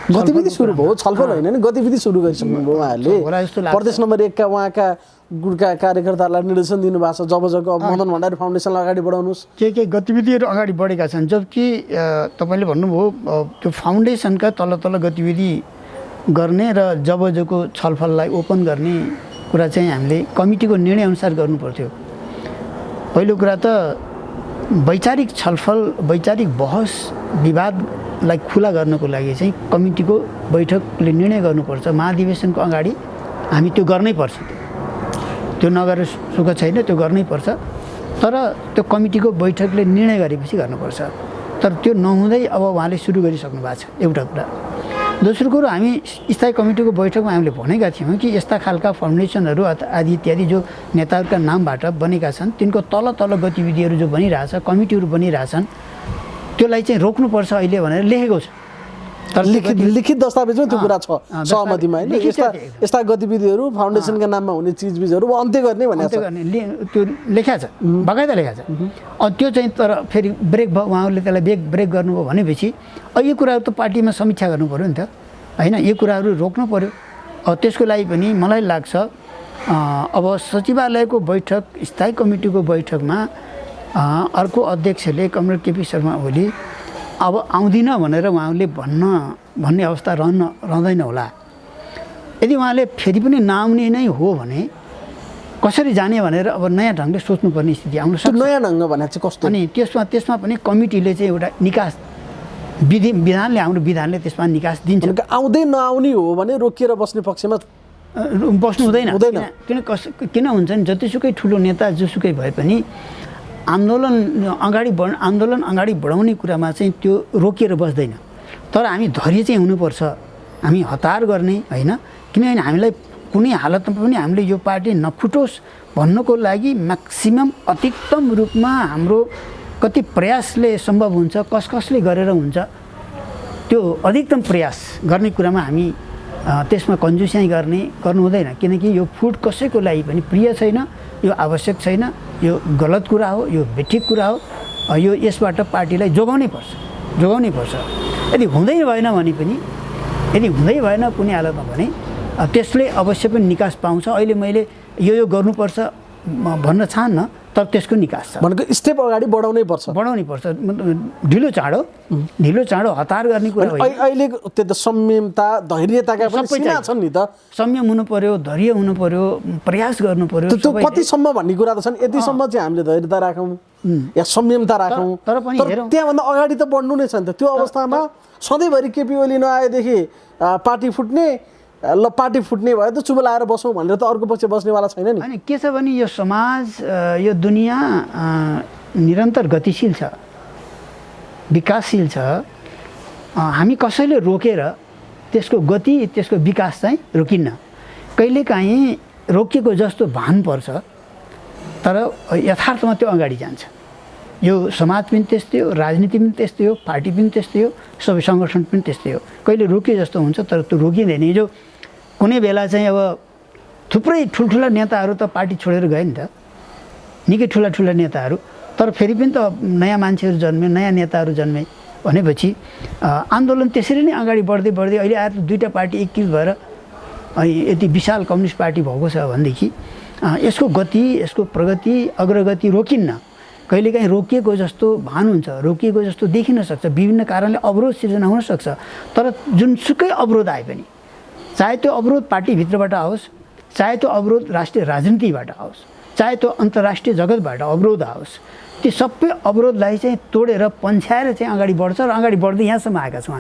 गतिविधि सुरु भयो, छलफल होइन नि, गतिविधि सुरु गरिसक्नुभयो उहाँहरूले। प्रदेश नम्बर 1 का उहाँका गुटका कार्यकर्ताहरूलाई निर्देशन दिनुभएको छ, जबजको अब मदन भण्डारी फाउन्डेसनलाई अगाडि बढाउनुहोस्। के गतिविधिहरू अगाडि बढेका छन्, जबकि तपाईँले भन्नुभयो त्यो फाउन्डेसनका तल गतिविधि गर्ने र जबजको छलफललाई ओपन गर्ने कुरा चाहिँ हामीले कमिटीको निर्णयअनुसार गर्नुपर्थ्यो। पहिलो कुरा त वैचारिक छलफल, वैचारिक बहस, विवादलाई खुला गर्नको लागि चाहिँ कमिटीको बैठकले निर्णय गर्नुपर्छ। महाधिवेशनको अगाडि हामी त्यो गर्नै पर्छ। त्यो नगरेर सुख छैन, त्यो गर्नै पर्छ। तर त्यो कमिटीको बैठकले निर्णय गरेपछि गर्नुपर्छ। तर त्यो नहुँदै अब उहाँले सुरु गरिसक्नु भएको छ, एउटा कुरा। दोस्रो कुरो, हामी स्थायी कमिटीको बैठकमा हामीले भनेका थियौँ कि यस्ता खालका फाउन्डेसनहरू आदि इत्यादि जो नेताहरूका नामबाट बनेका छन्, तिनको तल गतिविधिहरू जो बनिरहेछ, कमिटीहरू बनिरहेछन्, त्यसलाई चाहिँ रोक्नुपर्छ अहिले भनेर लेखेको छ। तर लिखित दस्तावेजमा त्यो कुरा छ सहमतिमा होइन, यस्ता गतिविधिहरू फाउन्डेसनका नाममा हुने चिजबिजहरू अन्त्य गर्ने भनेको छ, त्यो लेखा छ, बाकाइदा लेखा छ। त्यो चाहिँ तर फेरि ब्रेक भयो, उहाँहरूले त्यसलाई ब्रेक गर्नुभयो भनेपछि यो कुराहरू त पार्टीमा समीक्षा गर्नु पऱ्यो नि त होइन, यो कुराहरू रोक्नु पऱ्यो। त्यसको लागि पनि मलाई लाग्छ अब सचिवालयको बैठक, स्थायी कमिटीको बैठकमा अर्को अध्यक्षले कमरेड केपी शर्मा ओली अब आउँदिन भनेर उहाँले भन्ने अवस्था रहँदैन होला। यदि उहाँले फेरि पनि नआउने नै हो भने कसरी जाने भनेर अब नयाँ ढङ्गले सोच्नुपर्ने स्थिति आउन सक्छ। नयाँ ढङ्ग भने चाहिँ कस्तो? अनि त्यसमा पनि कमिटीले चाहिँ एउटा निकास विधानले, हाम्रो विधानले त्यसमा निकास दिन्छ। आउँदै नआउने हो भने रोकिएर बस्ने पक्षमा बस्नु हुँदैन। किन हुन्छ नि, जतिसुकै ठुलो नेता जोसुकै भए पनि आन्दोलन अगाडि बढाउने कुरामा चाहिँ त्यो रोकिएर बस्दैन। तर हामी धैर्य चाहिँ हुनुपर्छ, हामी हतार गर्ने होइन, किनभने हामीलाई कुनै हालतमा पनि हामीले यो पार्टी नफुटोस् भन्नको लागि म्याक्सिमम अधिकतम रूपमा हाम्रो कति प्रयासले सम्भव हुन्छ, कसले गरेर हुन्छ, त्यो अधिकतम प्रयास गर्ने कुरामा हामी त्यसमा कन्जुस्याइ गर्नु हुँदैन। किनकि यो फुट कसैको लागि पनि प्रिय छैन, यो आवश्यक छैन, यो गलत कुरा हो, यो बेठिक कुरा हो। यो यसबाट पार्टीलाई जोगाउनै पर्छ। यदि हुँदै भएन कुनै हालतमा भने त्यसले अवश्य पनि निकास पाउँछ। अहिले मैले यो गर्नुपर्छ भन्न चाहन्न, तर त्यसको निकास छ भनेको स्टेप अगाडि बढाउनै पर्छ। ढिलो चाँडो हतार गर्ने कुरा हो। अहिले त्यो त संयमता धैर्यताका पनि सीमा छन् नि त। संयम हुनु पर्यो, धैर्य हुनु पर्यो, प्रयास गर्नु पर्यो। त्यो कतिसम्म भन्ने कुरा त छन्, यतिसम्म चाहिँ हामीले धैर्यता राखौँ या संयमता राखौँ, तर पनि त्यहाँभन्दा अगाडि त बढ्नु नै छ नि त। त्यो अवस्थामा सधैँभरि केपी ओली नआएदेखि पार्टी फुट्ने भयो त चुप लाएर बसौँ भनेर त अर्को पक्ष बस्नेवाला छैन नि। अनि के छ भने यो समाज, यो दुनियाँ निरन्तर गतिशील छ, विकासशील छ। हामी कसैले रोकेर त्यसको गति, त्यसको विकास चाहिँ रोकिन्न। कहिलेकाहीँ रोकिएको जस्तो भान पर्छ, तर यथार्थमा त्यो अगाडि जान्छ। यो समाज पनि त्यस्तै हो, राजनीति पनि त्यस्तै हो, पार्टी पनि त्यस्तै हो, सबै सङ्गठन पनि त्यस्तै हो। कहिले रोकिए जस्तो हुन्छ, तर त्यो रोकिँदैन। जो कुनै बेला चाहिँ अब थुप्रै ठुल्ठुला नेताहरू त पार्टी छोडेर गए नि त, निकै ठुला नेताहरू। तर फेरि पनि त नयाँ मान्छेहरू जन्मे, नयाँ नेताहरू जन्मे भनेपछि आन्दोलन त्यसरी नै अगाडि बढ्दै अहिले आएर दुईवटा पार्टी एकीकृत भएर यति विशाल कम्युनिस्ट पार्टी भएको छ भनेदेखि यसको गति, यसको प्रगति, अग्रगति रोकिन्न। कहिलेकाहीँ रोकिएको जस्तो भान हुन्छ, रोकिएको जस्तो देखिन सक्छ, विभिन्न कारणले अवरोध सिर्जना हुन सक्छ। तर जुनसुकै अवरोध आए पनि, चाहे त्यो अवरोध पार्टीभित्रबाट आओस्, चाहे त्यो अवरोध राष्ट्रिय राजनीतिबाट आओस्, चाहे त्यो अन्तर्राष्ट्रिय जगतबाट अवरोध आओस्, ती सबै अवरोधलाई चाहिँ तोडेर पन्छ्याएर चाहिँ अगाडि बढ्छ। र अगाडि बढ्दै यहाँसम्म आएका छौँ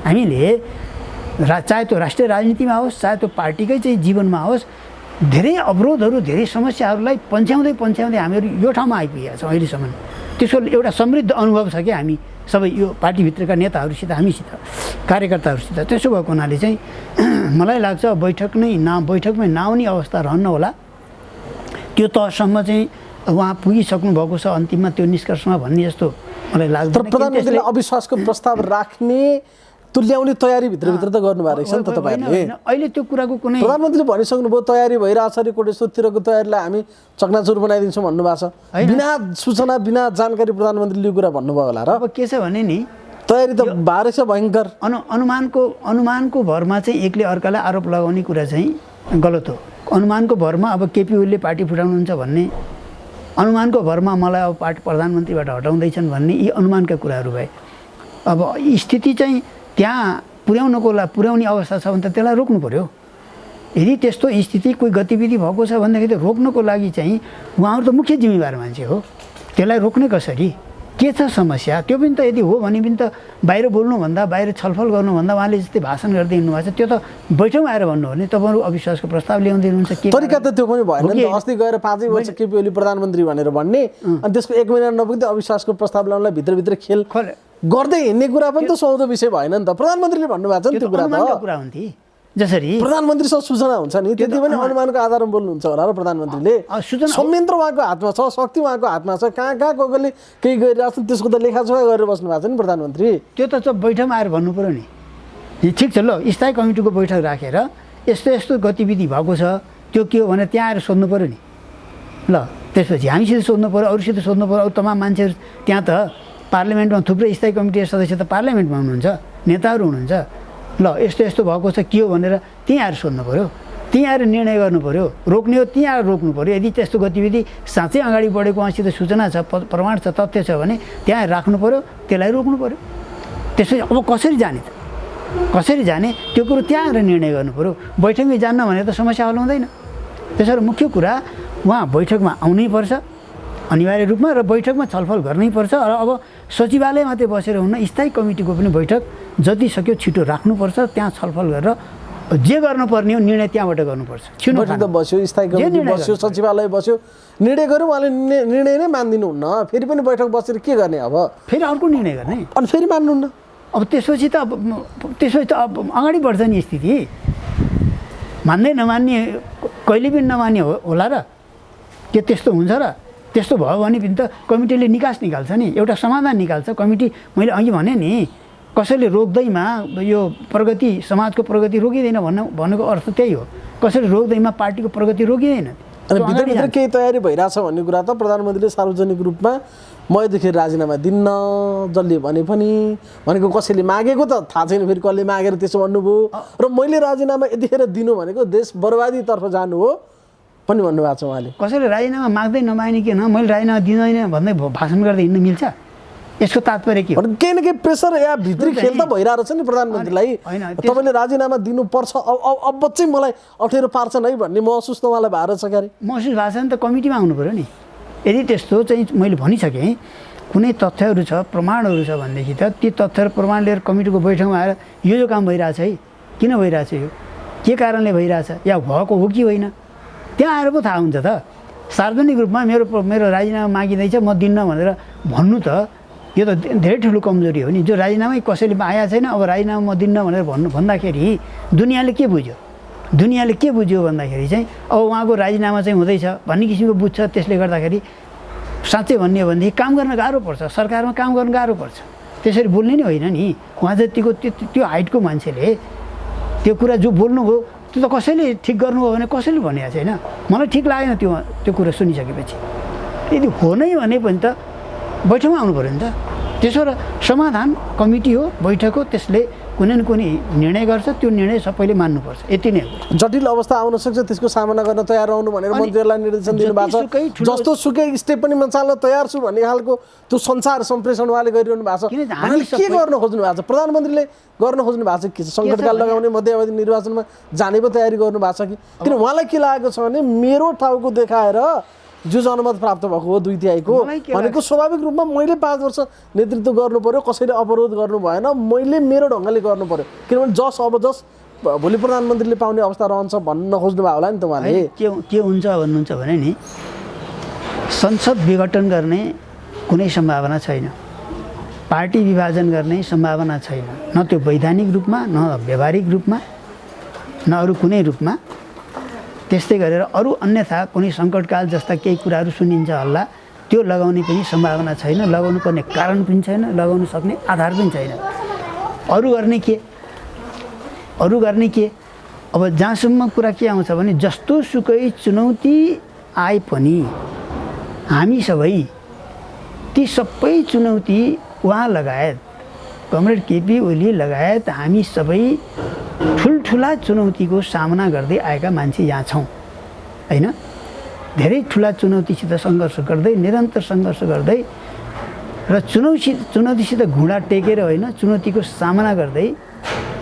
हामीले। चाहे त्यो राष्ट्रिय राजनीतिमा होस्, चाहे त्यो पार्टीकै चाहिँ जीवनमा होस्, धेरै अवरोधहरू, धेरै समस्याहरूलाई पन्छ्याउँदै हामीहरू यो ठाउँमा आइपुगेका छौँ अहिलेसम्म। त्यसको एउटा समृद्ध अनुभव छ कि हामी सबै यो पार्टीभित्रका नेताहरूसित, हामीसित, कार्यकर्ताहरूसित। त्यसो भएको हुनाले चाहिँ मलाई लाग्छ बैठकमै नआउने अवस्था रहन्न होला। त्यो तहसम्म चाहिँ उहाँ पुगिसक्नु भएको छ अन्तिममा त्यो निष्कर्षमा भन्ने जस्तो मलाई लाग्छ। तर प्रधानमन्त्रीले अविश्वासको प्रस्ताव राख्ने तुल्याउने तयारी भित्रभित्र त गर्नुभएको रहेछ नि त तपाईँहरूले। अहिले त्यो कुराको कुनै प्रधानमन्त्रीले भनिसक्नुभयो तयारी भइरहेछ अरे, कोटेश्वरतिरको तयारीलाई हामी चकनाचुर बनाइदिन्छौँ भन्नुभएको छ। बिना सूचना, बिना जानकारी प्रधानमन्त्रीले यो कुरा भन्नुभयो होला र। अब के छ भने नि, तयारी त भएर छ भयङ्कर। अनुमानको भरमा चाहिँ एकले अर्कालाई आरोप लगाउने कुरा चाहिँ गलत हो। अनुमानको भरमा अब केपी ओलीले पार्टी फुटाउनुहुन्छ भन्ने, अनुमानको भरमा मलाई अब पार्टी प्रधानमन्त्रीबाट हटाउँदैछन् भन्ने, यी अनुमानका कुराहरू भए। अब स्थिति चाहिँ त्यहाँ पुर्याउने अवस्था छ भने त त्यसलाई रोक्नु पर्यो। यदि त्यस्तो स्थिति कोही गतिविधि भएको छ भनेदेखि त रोक्नको लागि चाहिँ उहाँहरू त मुख्य जिम्मेवार मान्छे हो। त्यसलाई रोक्ने कसरी, के छ समस्या, त्यो पनि त यदि हो भने पनि त बाहिर बोल्नुभन्दा, बाहिर छलफल गर्नुभन्दा उहाँले जस्तै भाषण गर्दै हिँड्नुभएको छ, त्यो त बैठकमा आएर भन्नु हो भने तपाईँहरू अविश्वासको प्रस्ताव ल्याउँदै हुनुहुन्छ। के तरिका त त्यो पनि भएन नि त। अस्ति गएर 5 वर्ष केपी ओली प्रधानमन्त्री भनेर भन्ने, अनि त्यसको 1 महिना नपुग्दै अविश्वासको प्रस्ताव ल्याउनलाई भित्रभित्र खेल गर्दै हिँड्ने कुरा पनि त सौदो विषय भएन नि त। प्रधानमन्त्रीले भन्नुभएको छ नि त्यो कुरा त। जसरी प्रधानमन्त्रीसँग सूचना हुन्छ नि, त्यति पनि अनुमानको आधारमा बोल्नुहुन्छ होला र प्रधानमन्त्रीले। सूचना संयन्त्र उहाँको हातमा छ, शक्ति उहाँको हातमा छ, कहाँ कहाँ कसले केही गरिरहेको छ त्यसको त लेखाजोखा गरेर बस्नु भएको छ नि प्रधानमन्त्री। त्यो त बैठकमा आएर भन्नु पऱ्यो नि, ठिक छ ल स्थायी कमिटीको बैठक राखेर यस्तो यस्तो गतिविधि भएको छ, त्यो के हो भनेर त्यहाँ आएर सोध्नु पऱ्यो नि। ल त्यसपछि हामीसित सोध्नु पऱ्यो, अरूसित सोध्नु पऱ्यो। अरू तमाम मान्छेहरू त्यहाँ त पार्लियामेन्टमा थुप्रै स्थायी कमिटी सदस्य त पार्लियामेन्टमा हुनुहुन्छ, नेताहरू हुनुहुन्छ। ल यस्तो यस्तो भएको छ के हो भनेर त्यहीँ आएर सोध्नु पऱ्यो, त्यहीँ आएर निर्णय गर्नु पऱ्यो। रोक्ने हो त्यहीँ आएर रोक्नु पऱ्यो। यदि त्यस्तो गतिविधि साँच्चै अगाडि बढेको उहाँसित सूचना छ, प्रमाण छ, तथ्य छ भने त्यहाँ राख्नु पऱ्यो, त्यसलाई रोक्नु पऱ्यो। त्यसपछि अब कसरी जाने त, कसरी जाने त्यो कुरो त्यहाँ आएर निर्णय गर्नु पऱ्यो। बैठकमै जान्न भने त समस्या हल हुँदैन। त्यसरी मुख्य कुरा उहाँ बैठकमा आउनै पर्छ अनिवार्य रूपमा, र बैठकमा छलफल गर्नै पर्छ। र अब सचिवालय मात्रै बसेर हुन्न, स्थायी कमिटीको पनि बैठक जति सक्यो छिटो राख्नुपर्छ। त्यहाँ छलफल गरेर जे गर्नुपर्ने हो निर्णय त्यहाँबाट गर्नुपर्छ। बैठक त बस्यो, स्थायी कमिटी बस्यो, सचिवालय बस्यो, निर्णय गर्यो, उहाँले निर्णय नै मान्दिनुहुन्न। फेरि पनि बैठक बसेर के गर्ने अब? फेरि अर्को निर्णय गर्ने, अनि फेरि मान्नुहुन्न। अब त्यसपछि त अब अगाडि बढ्छ नि स्थिति। मान्दै नमान्ने कहिले पनि नमान्ने होला र? के त्यस्तो हुन्छ र? त्यस्तो भयो भने पनि त कमिटीले निकास निकाल्छ नि, एउटा समाधान निकाल्छ कमिटी। मैले अघि भने नि कसैले रोक्दैमा यो प्रगति, समाजको प्रगति रोकिँदैन भन्नुको अर्थ त्यही हो। कसैले रोक्दैमा पार्टीको प्रगति रोकिँदैन। अनि भित्रभित्र केही तयारी भइरहेछ भन्ने कुरा त प्रधानमन्त्रीले सार्वजनिक रूपमा म यतिखेर राजीनामा दिन्न, जसले भने पनि भनेको कसैले मागेको त थाहा छैन, फेरि कसले मागेर त्यसो भन्नुभयो। र मैले राजीनामा यतिखेर दिनु भनेको देश बर्बादीतर्फ जानु हो पनि भन्नुभएको छ उहाँले। कसैले राजीनामा माग्दै नमाग्ने कि मैले राजीनामा दिँदैन भन्दै भाषण गर्दै हिँड्नु मिल्छ? यसको तात्पर्य के हो? केही न केही प्रेसर या भित्री खेल त भइरहेको छ नि प्रधानमन्त्रीलाई। तपाईँले राजीनामा दिनुपर्छ, अब चाहिँ मलाई अप्ठ्यारो पार्छन् है भन्ने महसुस त उहाँलाई भएर छ क्यारे? महसुस भएको छ नि त, कमिटीमा आउनु पऱ्यो नि। यदि त्यस्तो चाहिँ मैले भनिसकेँ कुनै तथ्यहरू छ, प्रमाणहरू छ भनेदेखि त ती तथ्य र प्रमाण लिएर कमिटीको बैठकमा आएर यो काम भइरहेछ है, किन भइरहेछ, यो के कारणले भइरहेछ, या भएको हो कि होइन, त्यहाँ आएर पो थाहा हुन्छ त। सार्वजनिक रूपमा मेरो राजीनामा मागिँदैछ म दिन्न भनेर भन्नु त यो त धेरै ठुलो कमजोरी हो नि। जो राजीनामै कसैले आएको छैन, अब राजीनामा म दिन्न भनेर भन्दाखेरि दुनियाँले के बुझ्यो? दुनियाँले के बुझ्यो भन्दाखेरि चाहिँ अब उहाँको राजीनामा चाहिँ हुँदैछ भन्ने किसिमको बुझ्छ। त्यसले गर्दाखेरि साँच्चै भन्ने हो भनेदेखि काम गर्न गाह्रो पर्छ, सरकारमा काम गर्न गाह्रो पर्छ। त्यसरी बोल्ने नै होइन नि। उहाँ जतिको त्यो हाइटको मान्छेले त्यो कुरा जो बोल्नुभयो त्यो त कसैले ठिक गर्नुभयो भने कसैले भनेको छैन। मलाई ठिक लागेन त्यो कुरा सुनिसकेपछि। यदि हो नै भने पनि त बैठकमा आउनु पऱ्यो नि त। त्यसो र समाधान कमिटी हो, बैठक हो, त्यसले कुनै न कुनै निर्णय गर्छ, त्यो निर्णय सबैले मान्नुपर्छ। यति नै हो। जटिल अवस्था आउन सक्छ, त्यसको सामना गर्न तयार रहनु भनेर मन्त्रीहरूलाई निर्देशन दिनुभएको छ। जस्तो सुकै स्टेप पनि म चाल्न तयार छु भन्ने खालको त्यो संसार सम्प्रेषण उहाँले गरिरहनु भएको छ। हामीले के गर्न खोज्नु भएको छ? प्रधानमन्त्रीले गर्न खोज्नु भएको छ के? सङ्कटकाल लगाउने मध्यावधि निर्वाचनमा जाने पो तयारी गर्नु भएको छ कि? किन उहाँलाई के लागेको छ भने मेरो ठाउँको देखाएर जो जनमत प्राप्त भएको हो 2/3 भनेको स्वाभाविक रूपमा मैले 5 वर्ष नेतृत्व गर्नु पर्यो, कसैले अवरोध गर्नु भएन, मैले मेरो ढङ्गले गर्नु पर्यो। किनभने भोलि प्रधानमन्त्रीले पाउने अवस्था रहन्छ भन्न खोज्नु भयो होला नि त उहाँले। के हुन्छ भन्नुहुन्छ भने नि संसद विघटन गर्ने कुनै सम्भावना छैन, पार्टी विभाजन गर्ने सम्भावना छैन, न त्यो वैधानिक रूपमा, न व्यावहारिक रूपमा, न अरू कुनै रूपमा। त्यस्तै गरेर अरू अन्यथा कुनै सङ्कटकाल जस्ता केही कुराहरू सुनिन्छ हल्ला, त्यो लगाउने पनि सम्भावना छैन, लगाउनु पर्ने कारण पनि छैन, लगाउनु सक्ने आधार पनि छैन। अरू गर्ने के अब जहाँसम्म कुरा के आउँछ भने जस्तो सुकै चुनौती आए पनि हामी सबै ती सबै चुनौती उहाँ लगायत कमरेड केपी ओली लगायत हामी सबै ठुल्ठुला चुनौतीको सामना गर्दै आएका मान्छे यहाँ छौँ होइन। धेरै ठुला चुनौतीसित सङ्घर्ष गर्दै, निरन्तर सङ्घर्ष गर्दै र चुनौतीसित घुँडा टेकेर होइन, चुनौतीको सामना गर्दै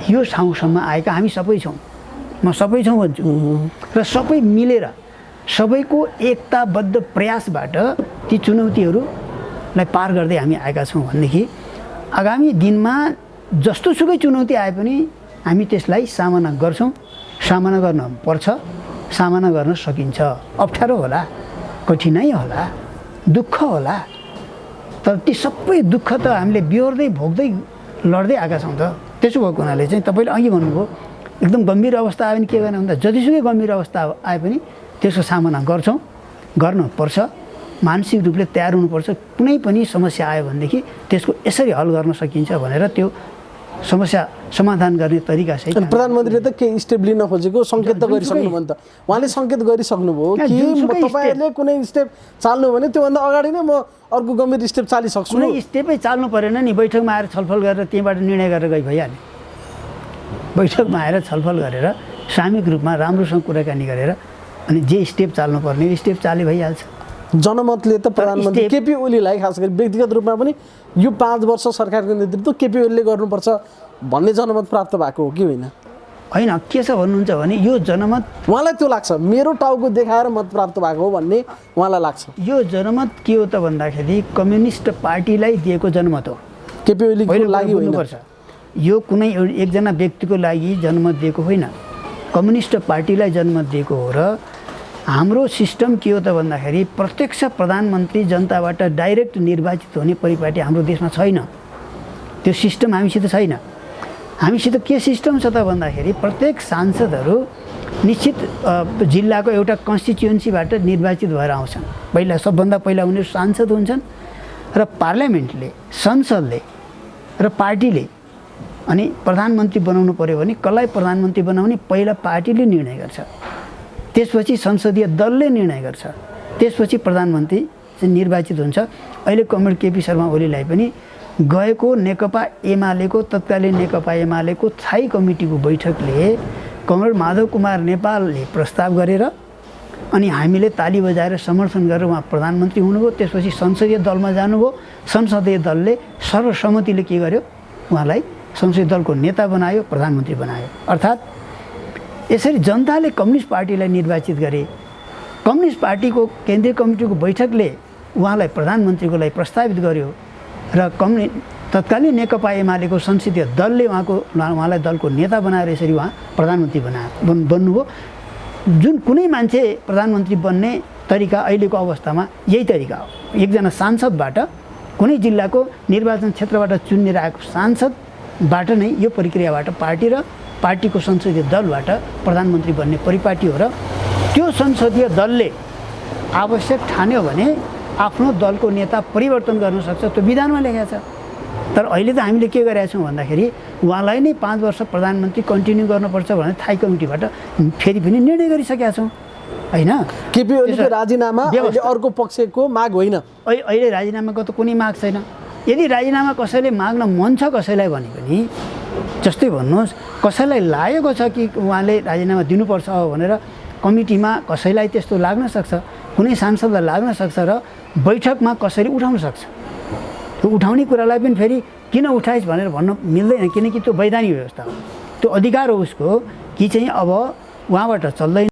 यो ठाउँसम्म आएका हामी सबै छौँ। म सबै छौँ भन्छु। र सबै मिलेर सबैको एकताबद्ध प्रयासबाट ती चुनौतीहरूलाई पार गर्दै हामी आएका छौँ भनेदेखि आगामी दिनमा जस्तो सुकै चुनौती आए पनि हामी त्यसलाई सामना गर्छौँ, सामना गर्न पर्छ, सामना गर्न सकिन्छ। अप्ठ्यारो होला, कठिनाइ होला, दुःख होला, तर ती सबै दुःख त हामीले बिहोर्दै भोग्दै लड्दै आएका छौँ त। त्यसो भएको हुनाले चाहिँ तपाईँले अघि भन्नुभयो एकदम गम्भीर अवस्था आयो भने के गर्ने भन्दा जतिसुकै गम्भीर अवस्था आए पनि त्यसको सामना गर्छौँ, गर्नुपर्छ, मानसिक रूपले तयार हुनुपर्छ। कुनै पनि समस्या आयो भनेदेखि त्यसको यसरी हल गर्न सकिन्छ भनेर त्यो समस्या समाधान गर्ने तरिका सही। प्रधानमन्त्रीले त केही स्टेप लिन खोजेको सङ्केत त गरिसक्नु भयो नि त, उहाँले सङ्केत गरिसक्नुभयो कि तपाईँहरूले कुनै स्टेप चाल्नु भने त्योभन्दा अगाडि नै म अर्को गम्भीर स्टेप चालिसक्छु। कुनै स्टेपै चाल्नु परेन नि, बैठकमा आएर छलफल गरेर त्यहीँबाट निर्णय गरेर गइ भइहाल्यो। बैठकमा आएर छलफल गरेर सामूहिक रूपमा राम्रोसँग कुराकानी गरेर अनि जे स्टेप चाल्नुपर्ने स्टेप चाले भइहाल्छ। जनमतले त प्रधानमन्त्री केपी ओलीलाई खास गरी व्यक्तिगत रूपमा पनि यो 5 वर्ष सरकारको नेतृत्व केपी ओलीले गर्नुपर्छ भन्ने जनमत प्राप्त भएको हो कि होइन? होइन, के छ भन्नुहुन्छ भने यो जनमत उहाँलाई त्यो लाग्छ मेरो टाउको देखाएर मत प्राप्त भएको हो भन्ने उहाँलाई लाग्छ। यो जनमत के हो त भन्दाखेरि कम्युनिस्ट पार्टीलाई दिएको जनमत हो, केपी ओलीको लागि होइन। यो कुनै एकजना व्यक्तिको लागि जनमत दिएको होइन, कम्युनिस्ट पार्टीलाई जनमत दिएको हो। र हाम्रो सिस्टम के हो त भन्दाखेरि प्रत्यक्ष प्रधानमन्त्री जनताबाट डाइरेक्ट निर्वाचित हुने परिपाटी हाम्रो देशमा छैन। त्यो सिस्टम हामीसित छैन। हामीसित के सिस्टम छ त भन्दाखेरि प्रत्येक सांसदहरू निश्चित जिल्लाको एउटा कन्स्टिट्युएन्सीबाट निर्वाचित भएर आउँछन्। सबभन्दा पहिला उनीहरू सांसद हुन्छन् र पार्लियामेन्टले, संसदले र पार्टीले अनि प्रधानमन्त्री बनाउनु पर्यो भने कसलाई प्रधानमन्त्री बनाउने पहिला पार्टीले निर्णय गर्छ, त्यसपछि संसदीय दलले निर्णय गर्छ, त्यसपछि प्रधानमन्त्री चाहिँ निर्वाचित हुन्छ। अहिले कमरेड केपी शर्मा ओलीलाई पनि गएको नेकपा एमालेको तत्कालीन नेकपा एमालेको स्थायी कमिटीको बैठकले कमरेड माधव कुमार नेपालले प्रस्ताव गरेर अनि हामीले ताली बजाएर समर्थन गरेर उहाँ प्रधानमन्त्री हुनुभयो। त्यसपछि संसदीय दलमा जानुभयो, संसदीय दलले सर्वसम्मतिले के गर्यो, उहाँलाई संसदीय दलको नेता बनायो, प्रधानमन्त्री बनायो। अर्थात् यसरी जनताले कम्युनिस्ट पार्टीलाई निर्वाचित गरे, कम्युनिस्ट पार्टीको केन्द्रीय कमिटीको बैठकले उहाँलाई प्रधानमन्त्रीको लागि प्रस्तावित गर्यो र तत्कालीन नेकपा एमालेको संसदीय दलले उहाँलाई दलको नेता बनाएर यसरी उहाँ प्रधानमन्त्री बन्नुभयो। जुन कुनै मान्छे प्रधानमन्त्री बन्ने तरिका अहिलेको अवस्थामा यही तरिका हो। एकजना सांसदबाट, कुनै जिल्लाको निर्वाचन क्षेत्रबाट चुनिएर आएको सांसदबाट नै यो प्रक्रियाबाट पार्टी र पार्टीको संसदीय दलबाट प्रधानमन्त्री बन्ने परिपाटी हो। र त्यो संसदीय दलले आवश्यक ठान्यो भने आफ्नो दलको नेता परिवर्तन गर्न सक्छ, त्यो विधानमा लेखेको छ। तर अहिले त हामीले के गरेका छौँ भन्दाखेरि उहाँलाई नै 5 वर्ष प्रधानमन्त्री कन्टिन्यू गर्नुपर्छ भनेर स्थायी कमिटीबाट फेरि पनि निर्णय गरिसकेका छौँ होइन। केपी ओलीको राजीनामा अहिले अर्को पक्षको माग होइन। अहिले राजीनामाको त कुनै माग छैन। यदि राजीनामा कसैले माग्न मन छ कसैलाई भने पनि, जस्तै भन्नुहोस् कसैलाई लागेको छ कि उहाँले राजीनामा दिनुपर्छ भनेर कमिटीमा कसैलाई त्यस्तो लाग्न सक्छ, कुनै सांसदलाई लाग्न सक्छ र बैठकमा कसैले उठाउन सक्छ। त्यो उठाउने कुरालाई पनि फेरि किन उठाइस् भनेर भन्न मिल्दैन, किनकि त्यो वैधानिक व्यवस्था हो, त्यो अधिकार हो उसको कि चाहिँ अब उहाँबाट चल्दैन।